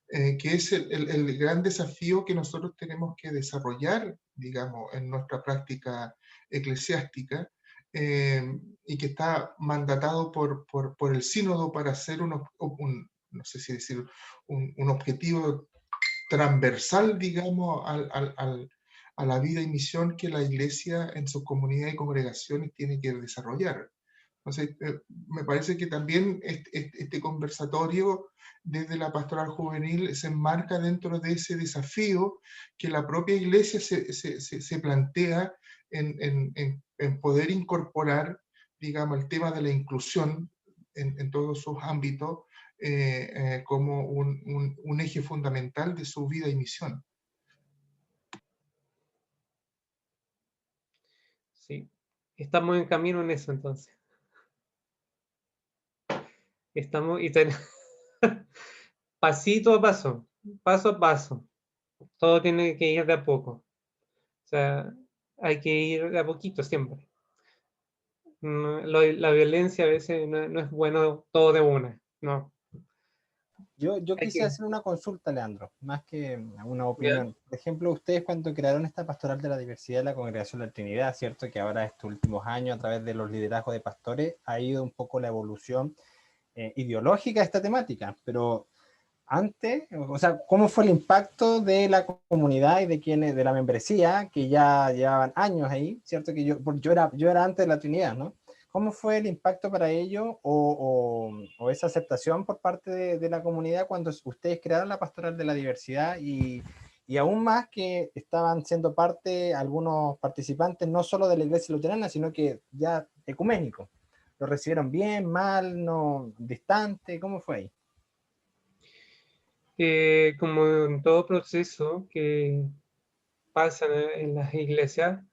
que es el gran desafío que nosotros tenemos que desarrollar, digamos, en nuestra práctica eclesiástica, y que está mandatado por el sínodo para hacer no sé si decir, un objetivo transversal, digamos, a la vida y misión que la iglesia en sus comunidades y congregaciones tiene que desarrollar. Entonces, me parece que también este conversatorio desde la pastoral juvenil se enmarca dentro de ese desafío que la propia iglesia se plantea en poder incorporar, digamos, el tema de la inclusión en todos sus ámbitos, como un eje fundamental de su vida y misión. sí, estamos en camino en eso entonces. Estamos pasito a paso, paso a paso. Todo tiene que ir de a poco. O sea, hay que ir de a poquito siempre. La violencia a veces no es bueno todo de una, no. Yo Hay quise que- hacer una consulta, Leandro, más que una ¿Ya? opinión. Por ejemplo, ustedes cuando crearon esta pastoral de la diversidad de la Congregación de la Trinidad, ¿cierto? Que ahora estos últimos años, a través de los liderazgos de pastores, ha ido un poco la evolución ideológica de esta temática, pero antes, o sea, ¿cómo fue el impacto de la comunidad y de quienes, de la membresía, que ya llevaban años ahí, ¿cierto? Que yo era antes de la Trinidad, ¿no? ¿Cómo fue el impacto para ellos o esa aceptación por parte de la comunidad cuando ustedes crearon la pastoral de la diversidad y aún más que estaban siendo parte algunos participantes no solo de la iglesia luterana, sino que ya ecuménicos? ¿Lo recibieron bien, mal, no, distante? ¿Cómo fue ahí? Como en todo proceso que pasa en las iglesias,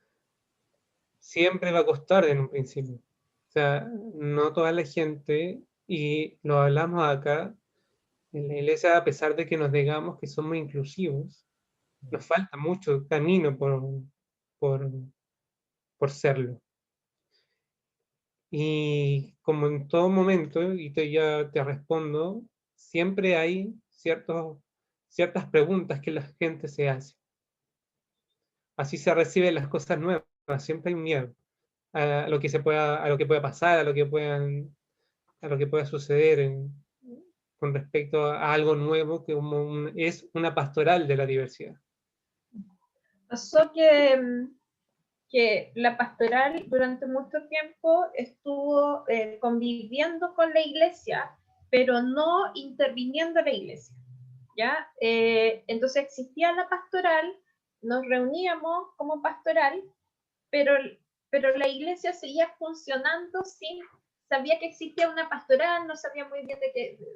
siempre va a costar en un principio. O sea, no toda la gente, y lo hablamos acá, en la iglesia, a pesar de que nos digamos que somos inclusivos, nos falta mucho camino por serlo. Y como en todo momento, y ya te respondo, siempre hay ciertas preguntas que la gente se hace. Así se reciben las cosas nuevas, siempre hay miedo a lo que pueda pasar, a lo que pueda suceder con respecto a algo nuevo que es una pastoral de la diversidad. Pasó que la pastoral durante mucho tiempo estuvo conviviendo con la iglesia, pero no interviniendo en la iglesia, ¿ya? Entonces existía la pastoral, nos reuníamos como pastoral, pero la iglesia seguía funcionando sin, sabía que existía una pastoral, no sabía muy bien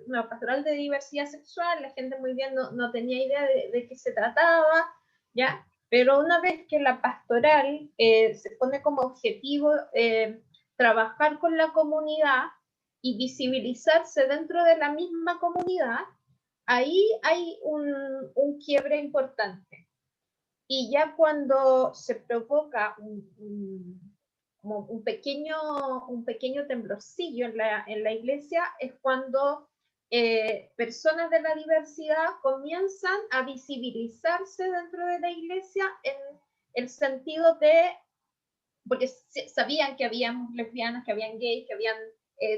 una pastoral de diversidad sexual, la gente muy bien no tenía idea de qué se trataba, ¿ya? Pero una vez que la pastoral se pone como objetivo trabajar con la comunidad y visibilizarse dentro de la misma comunidad, ahí hay un quiebre importante. Y ya cuando se provoca como un pequeño temblorcillo en la iglesia, es cuando personas de la diversidad comienzan a visibilizarse dentro de la iglesia en el sentido de, porque sabían que habían lesbianas, que habían gays, que habían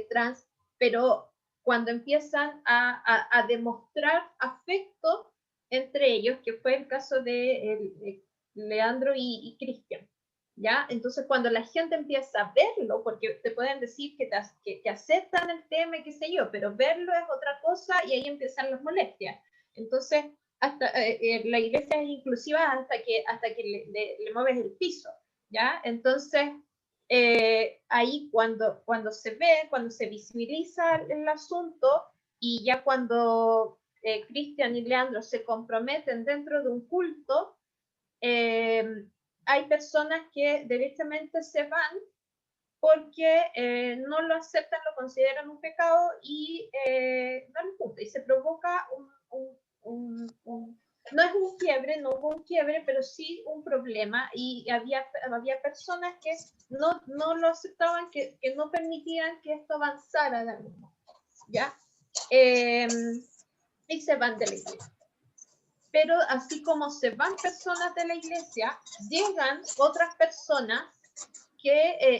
trans, pero cuando empiezan a demostrar afecto entre ellos, que fue el caso de Leandro y Cristian, ¿ya? Entonces, cuando la gente empieza a verlo, porque te pueden decir que aceptan el tema y qué sé yo, pero verlo es otra cosa y ahí empiezan las molestias. Entonces, la iglesia es inclusiva hasta que le mueves el piso, ¿ya? Entonces, ahí cuando se ve, cuando se visibiliza el asunto, y ya cuando Cristian y Leandro se comprometen dentro de un culto, hay personas que directamente se van porque no lo aceptan, lo consideran un pecado y no les gusta, y se provoca no es un quiebre, no hubo un quiebre, pero sí un problema, y había personas que no lo aceptaban, que no permitían que esto avanzara de algún modo, ¿ya? Y se van de la iglesia. Pero así como se van personas de la iglesia, llegan otras personas que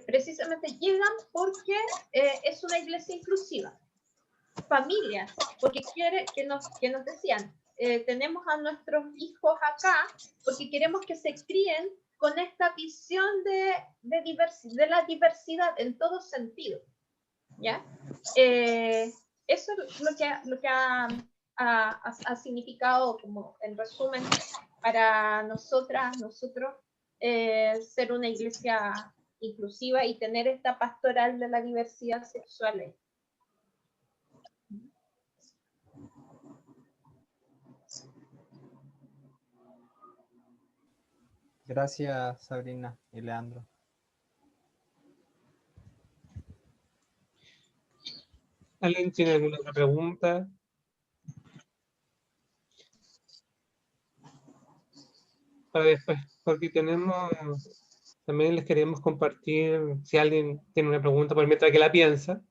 precisamente llegan porque es una iglesia inclusiva. Familias, porque quiere que nos decían, tenemos a nuestros hijos acá porque queremos que se críen con esta visión de la diversidad en todo sentido, ¿ya? Eso es lo que ha significado, como en resumen, para nosotros ser una iglesia inclusiva y tener esta pastoral de la diversidad sexual. Gracias, Sabrina y Leandro. ¿Alguien tiene alguna otra pregunta? Para después, porque también les queremos compartir, si alguien tiene una pregunta por mientras que la piensa,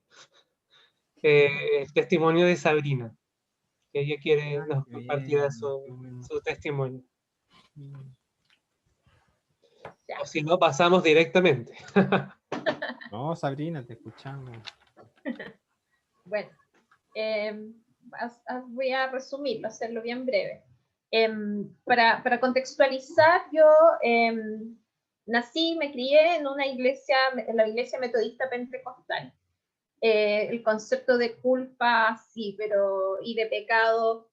el testimonio de Sabrina, que ella quiere nos compartiera su testimonio. O si no, pasamos directamente. No, Sabrina, te escuchamos. Bueno, voy a resumirlo, hacerlo bien breve. Para contextualizar, yo nací, me crié en una iglesia, en la iglesia metodista pentecostal. El concepto de culpa, sí, y de pecado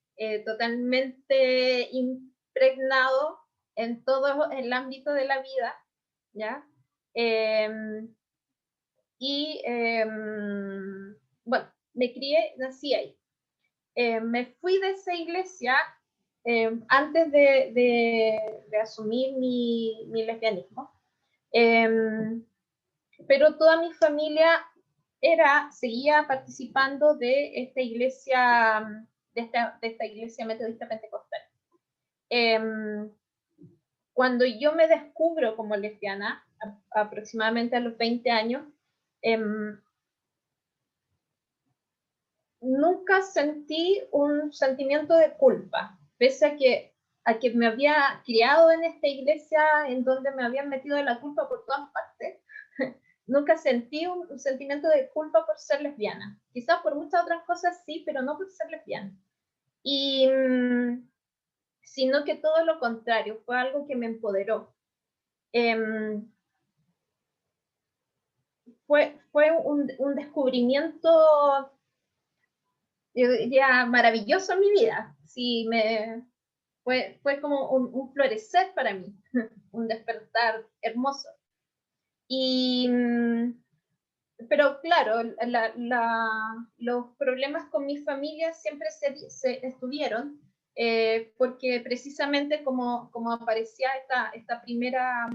totalmente impregnado en todo el ámbito de la vida, ¿ya? Bueno, me crié, nací ahí. Me fui de esa iglesia antes de asumir mi lesbianismo, pero toda mi familia seguía participando de esta iglesia, de esta iglesia metodista pentecostal. Cuando yo me descubro como lesbiana, aproximadamente a los 20 años, nunca sentí un sentimiento de culpa, pese a que me había criado en esta iglesia en donde me habían metido de la culpa por todas partes. Nunca sentí un sentimiento de culpa por ser lesbiana. Quizás por muchas otras cosas sí, pero no por ser lesbiana. Sino que todo lo contrario, fue algo que me empoderó. Fue un descubrimiento, yo diría, maravilloso en mi vida. Sí, fue como un florecer para mí, un despertar hermoso. Pero claro, los problemas con mi familia siempre se estuvieron, porque precisamente como aparecía esta primera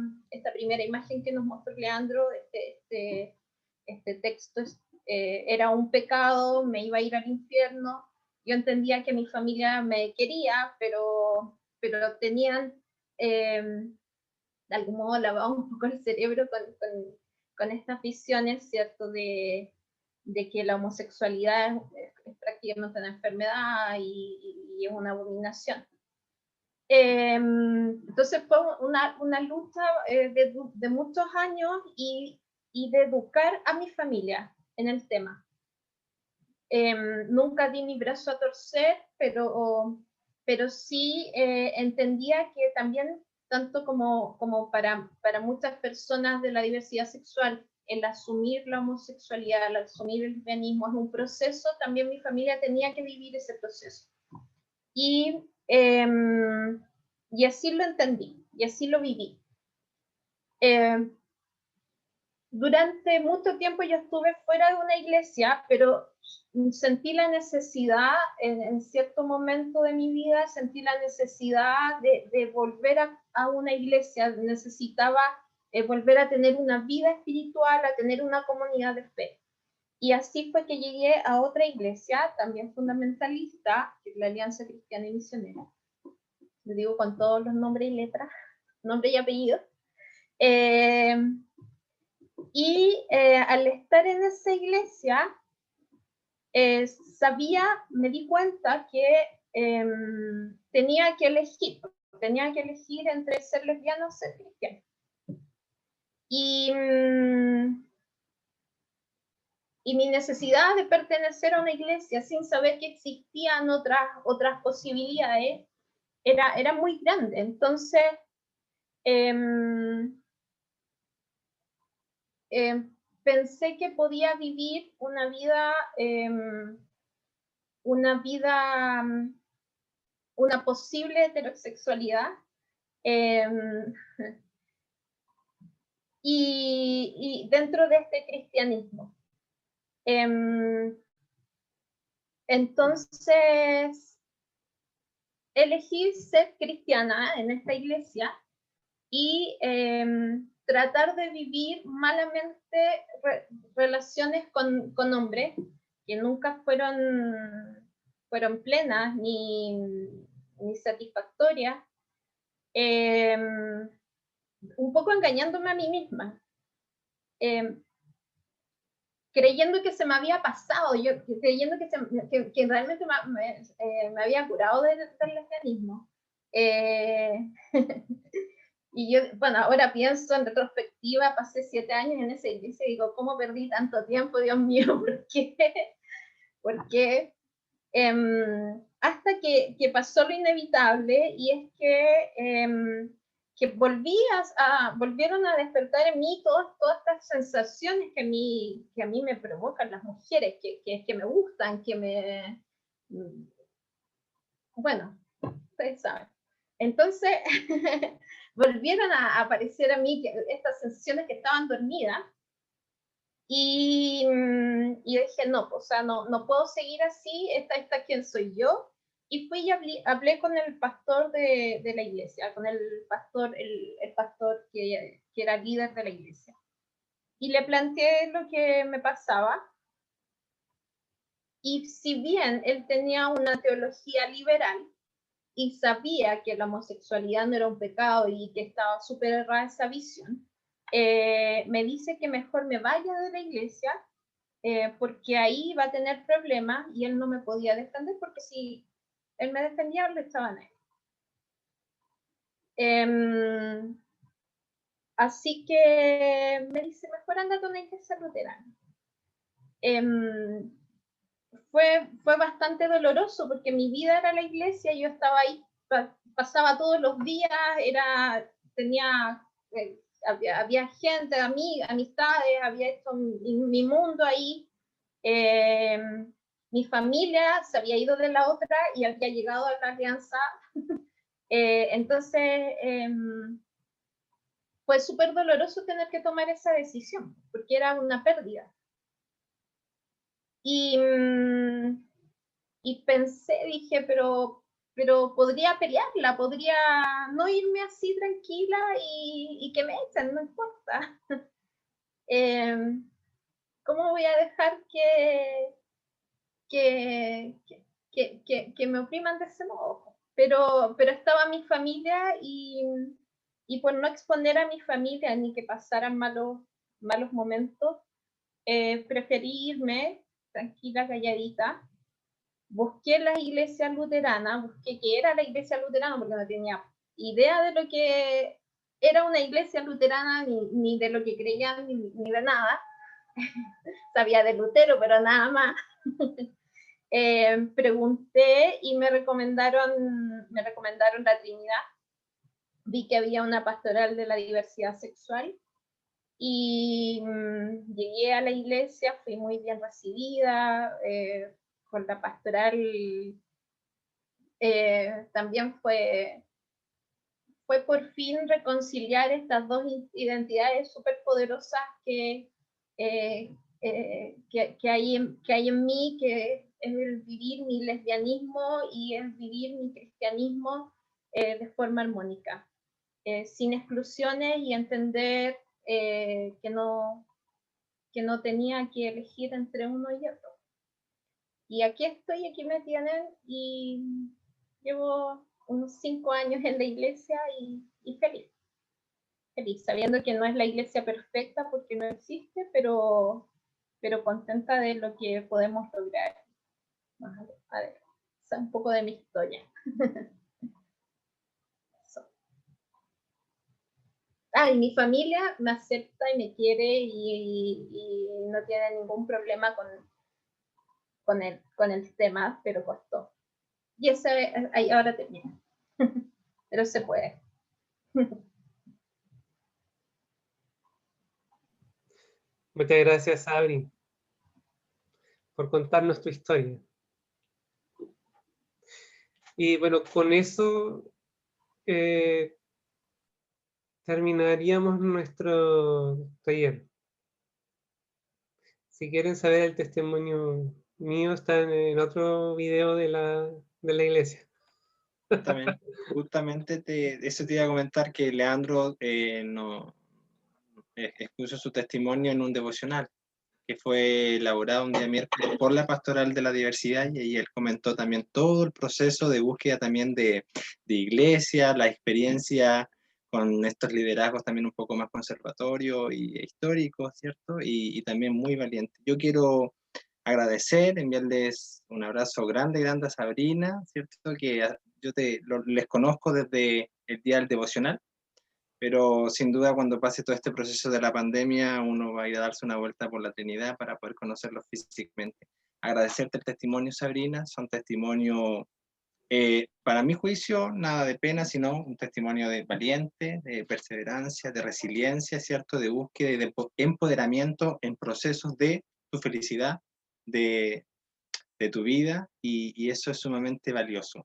imagen que nos mostró Leandro, este texto era un pecado, me iba a ir al infierno. Yo entendía que mi familia me quería, pero tenían de algún modo lavado un poco el cerebro con estas visiones, ¿cierto? De que la homosexualidad es prácticamente una enfermedad y es una abominación. Entonces fue una lucha de muchos años y de educar a mi familia en el tema. Nunca di mi brazo a torcer, pero sí entendía que también, tanto como para muchas personas de la diversidad sexual, el asumir la homosexualidad, el asumir el lesbianismo es un proceso, también mi familia tenía que vivir ese proceso. Y Y así lo entendí, y así lo viví. Durante mucho tiempo yo estuve fuera de una iglesia, pero sentí la necesidad, en cierto momento de mi vida, sentí la necesidad de volver a una iglesia. Necesitaba volver a tener una vida espiritual, a tener una comunidad de fe. Y así fue que llegué a otra iglesia, también fundamentalista, que es la Alianza Cristiana y Misionera. Le digo con todos los nombres y letras, nombre y apellido. Y al estar en esa iglesia, me di cuenta que tenía que elegir entre ser lesbiana o ser cristiana. Y mi necesidad de pertenecer a una iglesia sin saber que existían otras posibilidades era muy grande. Entonces, pensé que podía vivir una posible heterosexualidad, y dentro de este cristianismo. Entonces, elegí ser cristiana en esta iglesia y tratar de vivir malamente relaciones con hombres que nunca fueron plenas ni satisfactorias, un poco engañándome a mí misma, creyendo que se me había pasado, creyendo que realmente me había curado del lesbianismo. Y yo, bueno, ahora pienso en retrospectiva, pasé 7 años en esa iglesia y digo, ¿cómo perdí tanto tiempo, Dios mío? ¿Por qué? Porque hasta que pasó lo inevitable, y es que volvieron a despertar en mí todas estas sensaciones que a mí me provocan las mujeres, que me gustan, bueno, ustedes saben. Entonces, volvieron a aparecer a mí estas sensaciones que estaban dormidas, y dije, no, o sea, no puedo seguir así, esta quién soy yo. Y fui y hablé con el pastor de la iglesia, con el pastor que era líder de la iglesia. Y le planteé lo que me pasaba. Y si bien él tenía una teología liberal y sabía que la homosexualidad no era un pecado y que estaba súper errada esa visión, me dice que mejor me vaya de la iglesia, porque ahí iba a tener problemas y él no me podía defender, porque si él me defendía, lo echaban a él. Así que me dice, mejor anda con la iglesia luterana. Fue bastante doloroso, porque mi vida era la iglesia, yo estaba ahí, pasaba todos los días, había gente, amistades, había hecho mi mundo ahí. Mi familia se había ido de la otra y había llegado a la alianza. Entonces, fue súper doloroso tener que tomar esa decisión, porque era una pérdida. Y dije, pero podría pelearla, podría no irme así tranquila y que me echen, no importa. ¿Cómo voy a dejar que me opriman de ese modo? Pero estaba mi familia, y por no exponer a mi familia ni que pasaran malos momentos, preferí irme tranquila, calladita. Busqué la iglesia luterana, busqué qué era la iglesia luterana, porque no tenía idea de lo que era una iglesia luterana, ni de lo que creían, ni de nada. Sabía de Lutero, pero nada más. Pregunté y me recomendaron la Trinidad. Vi que había una pastoral de la diversidad sexual y llegué a la iglesia, fui muy bien recibida, con la pastoral también fue por fin reconciliar estas dos identidades súper poderosas que hay en mí, que es el vivir mi lesbianismo y el vivir mi cristianismo de forma armónica, sin exclusiones, y entender que no tenía que elegir entre uno y otro. Y aquí estoy, aquí me tienen, y llevo unos 5 años en la iglesia y feliz, sabiendo que no es la iglesia perfecta porque no existe, pero contenta de lo que podemos lograr. A ver, esa es un poco de mi historia. Y mi familia me acepta y me quiere y no tiene ningún problema con el tema, pero costó. Y ahí ahora termina. Pero se puede. Muchas gracias, Sabri, por contarnos tu historia. Y bueno, con eso terminaríamos nuestro taller. Si quieren saber el testimonio mío, está en otro video de la iglesia. Justamente eso te iba a comentar, que Leandro expuso su testimonio en un devocional que fue elaborado un día miércoles por la Pastoral de la Diversidad, y ahí él comentó también todo el proceso de búsqueda también de iglesia, la experiencia con estos liderazgos también un poco más conservatorios y históricos, ¿cierto? Y también muy valiente. Yo quiero agradecer, enviarles un abrazo grande a Sabrina, ¿cierto? Que yo les conozco desde el día del devocional, pero sin duda cuando pase todo este proceso de la pandemia uno va a ir a darse una vuelta por la Trinidad para poder conocerlos físicamente. Agradecerte el testimonio, Sabrina, son testimonios, para mi juicio, nada de pena, sino un testimonio de valiente, de perseverancia, de resiliencia, ¿cierto? De búsqueda y de empoderamiento en procesos de tu felicidad, de tu vida, y eso es sumamente valioso.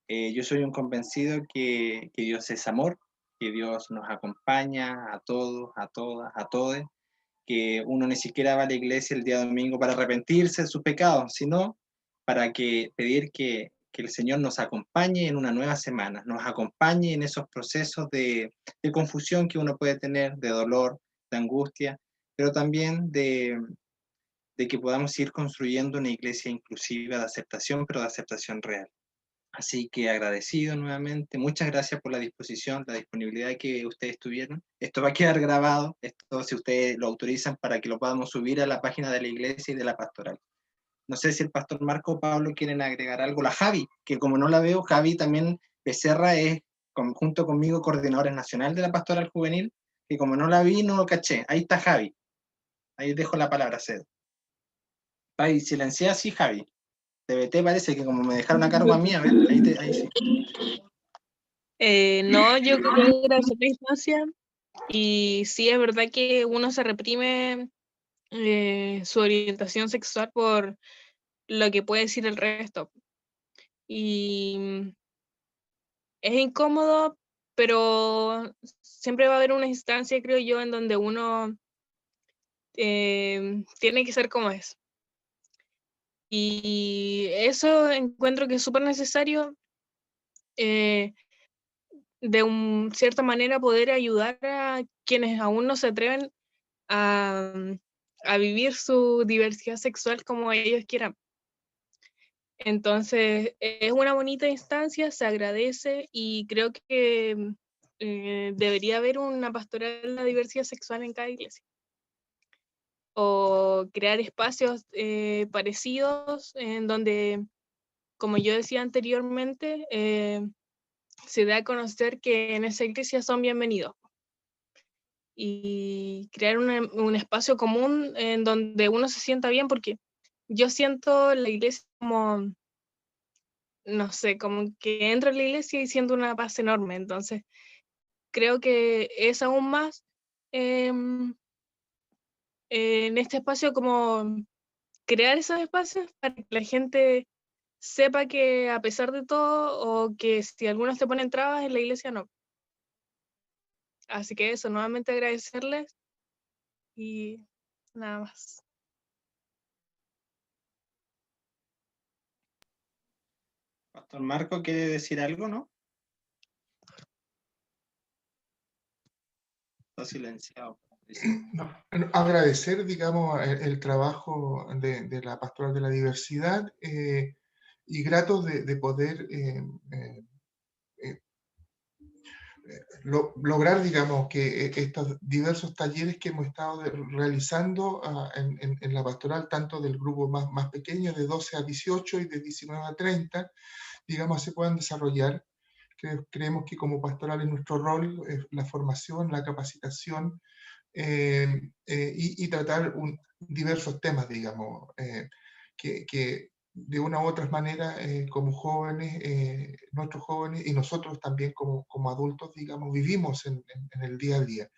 Yo soy un convencido que Dios es amor, que Dios nos acompaña a todos, a todas, a todos, que uno ni siquiera va a la iglesia el día domingo para arrepentirse de sus pecados, sino para pedir que el Señor nos acompañe en una nueva semana, nos acompañe en esos procesos de confusión que uno puede tener, de dolor, de angustia, pero también de que podamos ir construyendo una iglesia inclusiva de aceptación, pero de aceptación real. Así que agradecido nuevamente. Muchas gracias por la disposición, la disponibilidad que ustedes tuvieron. Esto va a quedar grabado, esto si ustedes lo autorizan, para que lo podamos subir a la página de la iglesia y de la pastoral. No sé si el pastor Marco o Pablo quieren agregar algo. La Javi, que como no la veo, Javi también Becerra es, junto conmigo, coordinadora nacional de la pastoral juvenil, que como no la vi, no lo caché. Ahí está Javi. Ahí dejo la palabra, Cedo. Ahí silencia así, Javi. TBT parece que como me dejaron a cargo a mí, a ver, ahí sí. No, yo quería agradecer la instancia, y sí es verdad que uno se reprime su orientación sexual por lo que puede decir el resto. Y es incómodo, pero siempre va a haber una instancia, creo yo, en donde uno tiene que ser como es. Y eso encuentro que es súper necesario, de cierta manera poder ayudar a quienes aún no se atreven a vivir su diversidad sexual como ellos quieran. Entonces, es una bonita instancia, se agradece, y creo que debería haber una pastoral de la diversidad sexual en cada iglesia. O crear espacios parecidos en donde, como yo decía anteriormente, se da a conocer que en esa iglesia son bienvenidos. Y crear un espacio común en donde uno se sienta bien, porque yo siento la iglesia como, no sé, como que entro en la iglesia y siento una paz enorme. Entonces, creo que es aún más en este espacio, como crear esos espacios para que la gente sepa que a pesar de todo, o que si algunos te ponen trabas, en la iglesia no. Así que eso, nuevamente agradecerles y nada más. Pastor Marco, ¿quiere decir algo, no? Está silenciado. No, agradecer, digamos, el trabajo de la Pastoral de la Diversidad y gratos de poder lograr, digamos, que estos diversos talleres que hemos estado realizando en la pastoral, tanto del grupo más pequeño, de 12 a 18 y de 19 a 30, digamos, se puedan desarrollar. Creemos que como pastoral es nuestro rol, la formación, la capacitación, y tratar diversos temas, digamos, que de una u otra manera, como jóvenes, nuestros jóvenes y nosotros también como adultos, digamos, vivimos en el día a día.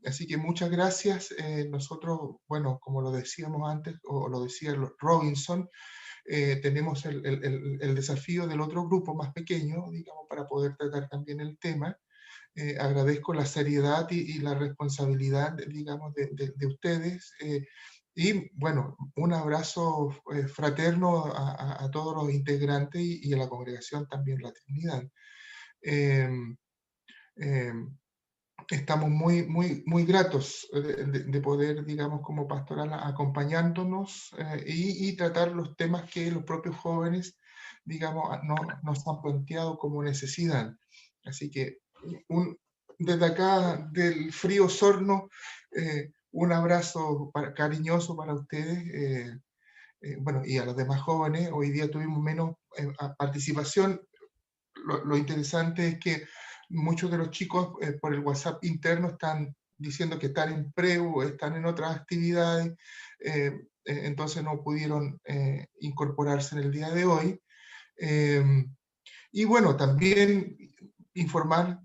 Así que muchas gracias. Nosotros, bueno, como lo decíamos antes, o lo decía Robinson, tenemos el desafío del otro grupo más pequeño, digamos, para poder tratar también el tema. Agradezco la seriedad y la responsabilidad, digamos, de ustedes. Y bueno, un abrazo fraterno a todos los integrantes y a la congregación también, la Trinidad. Estamos muy gratos de poder, digamos, como pastoral, acompañándonos y tratar los temas que los propios jóvenes, digamos, nos han planteado como necesidad. Así que desde acá, del frío Osorno, un abrazo cariñoso para ustedes, bueno, y a los demás jóvenes. Hoy día tuvimos menos participación. Lo interesante es que muchos de los chicos por el WhatsApp interno están diciendo que están en preu, están en otras actividades, entonces no pudieron incorporarse en el día de hoy. Y bueno, también informar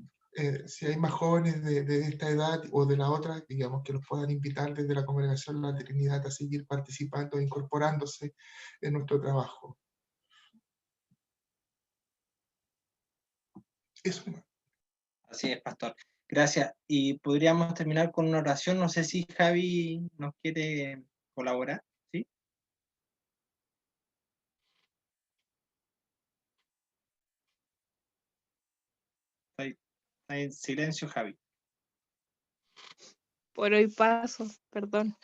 si hay más jóvenes de esta edad o de la otra, digamos, que los puedan invitar desde la Congregación La Trinidad a seguir participando e incorporándose en nuestro trabajo. Eso. Así es, pastor. Gracias. Y podríamos terminar con una oración. No sé si Javi nos quiere colaborar, ¿sí? Está en silencio, Javi. Por hoy paso, perdón.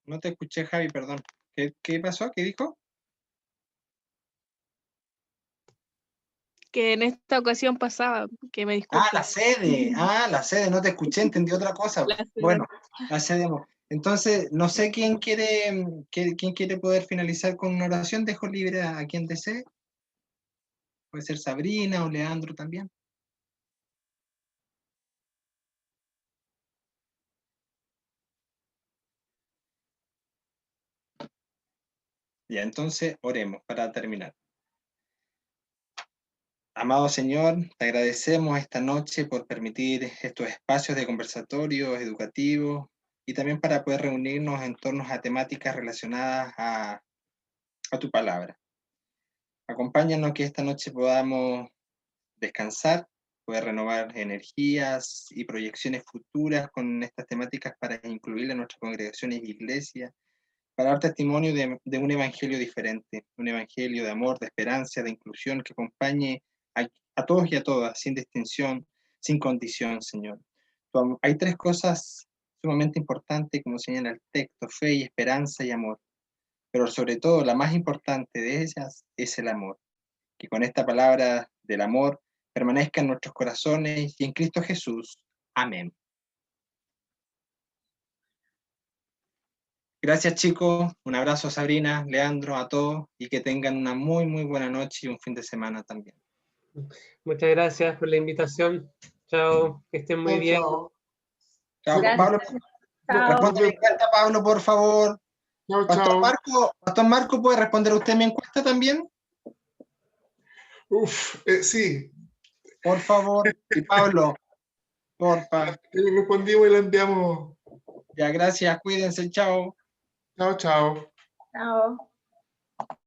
No te escuché, Javi, perdón. ¿Qué pasó? ¿Qué dijo? Que en esta ocasión pasaba, que me disculpe. La sede, no te escuché, entendí otra cosa. Bueno, la sede. Entonces, no sé quién quiere poder finalizar con una oración, dejo libre a quien desee. Puede ser Sabrina o Leandro también. Ya, entonces oremos para terminar. Amado Señor, te agradecemos esta noche por permitir estos espacios de conversatorio educativo y también para poder reunirnos en torno a temáticas relacionadas a tu palabra. Acompáñanos que esta noche podamos descansar, poder renovar energías y proyecciones futuras con estas temáticas para incluir en nuestras congregaciones e iglesias, para dar testimonio de un evangelio diferente, un evangelio de amor, de esperanza, de inclusión que acompañe a todos y a todas, sin distinción, sin condición, Señor. Hay tres cosas sumamente importantes, como señala el texto: fe y esperanza y amor. Pero sobre todo, la más importante de ellas es el amor. Que con esta palabra del amor permanezca en nuestros corazones y en Cristo Jesús. Amén. Gracias, chicos. Un abrazo a Sabrina, Leandro, a todos, y que tengan una muy buena noche y un fin de semana también. Muchas gracias por la invitación. Chao, que estén muy bien. Chao, Pablo. Chao. Responde mi encuesta, Pablo, por favor. Chao, Pastor Marco, ¿puede responder usted mi encuesta también? Sí. Por favor. Y Pablo, porfa. Le respondimos y la enviamos. Ya, gracias. Cuídense. Chao. Chao, chao. Chao.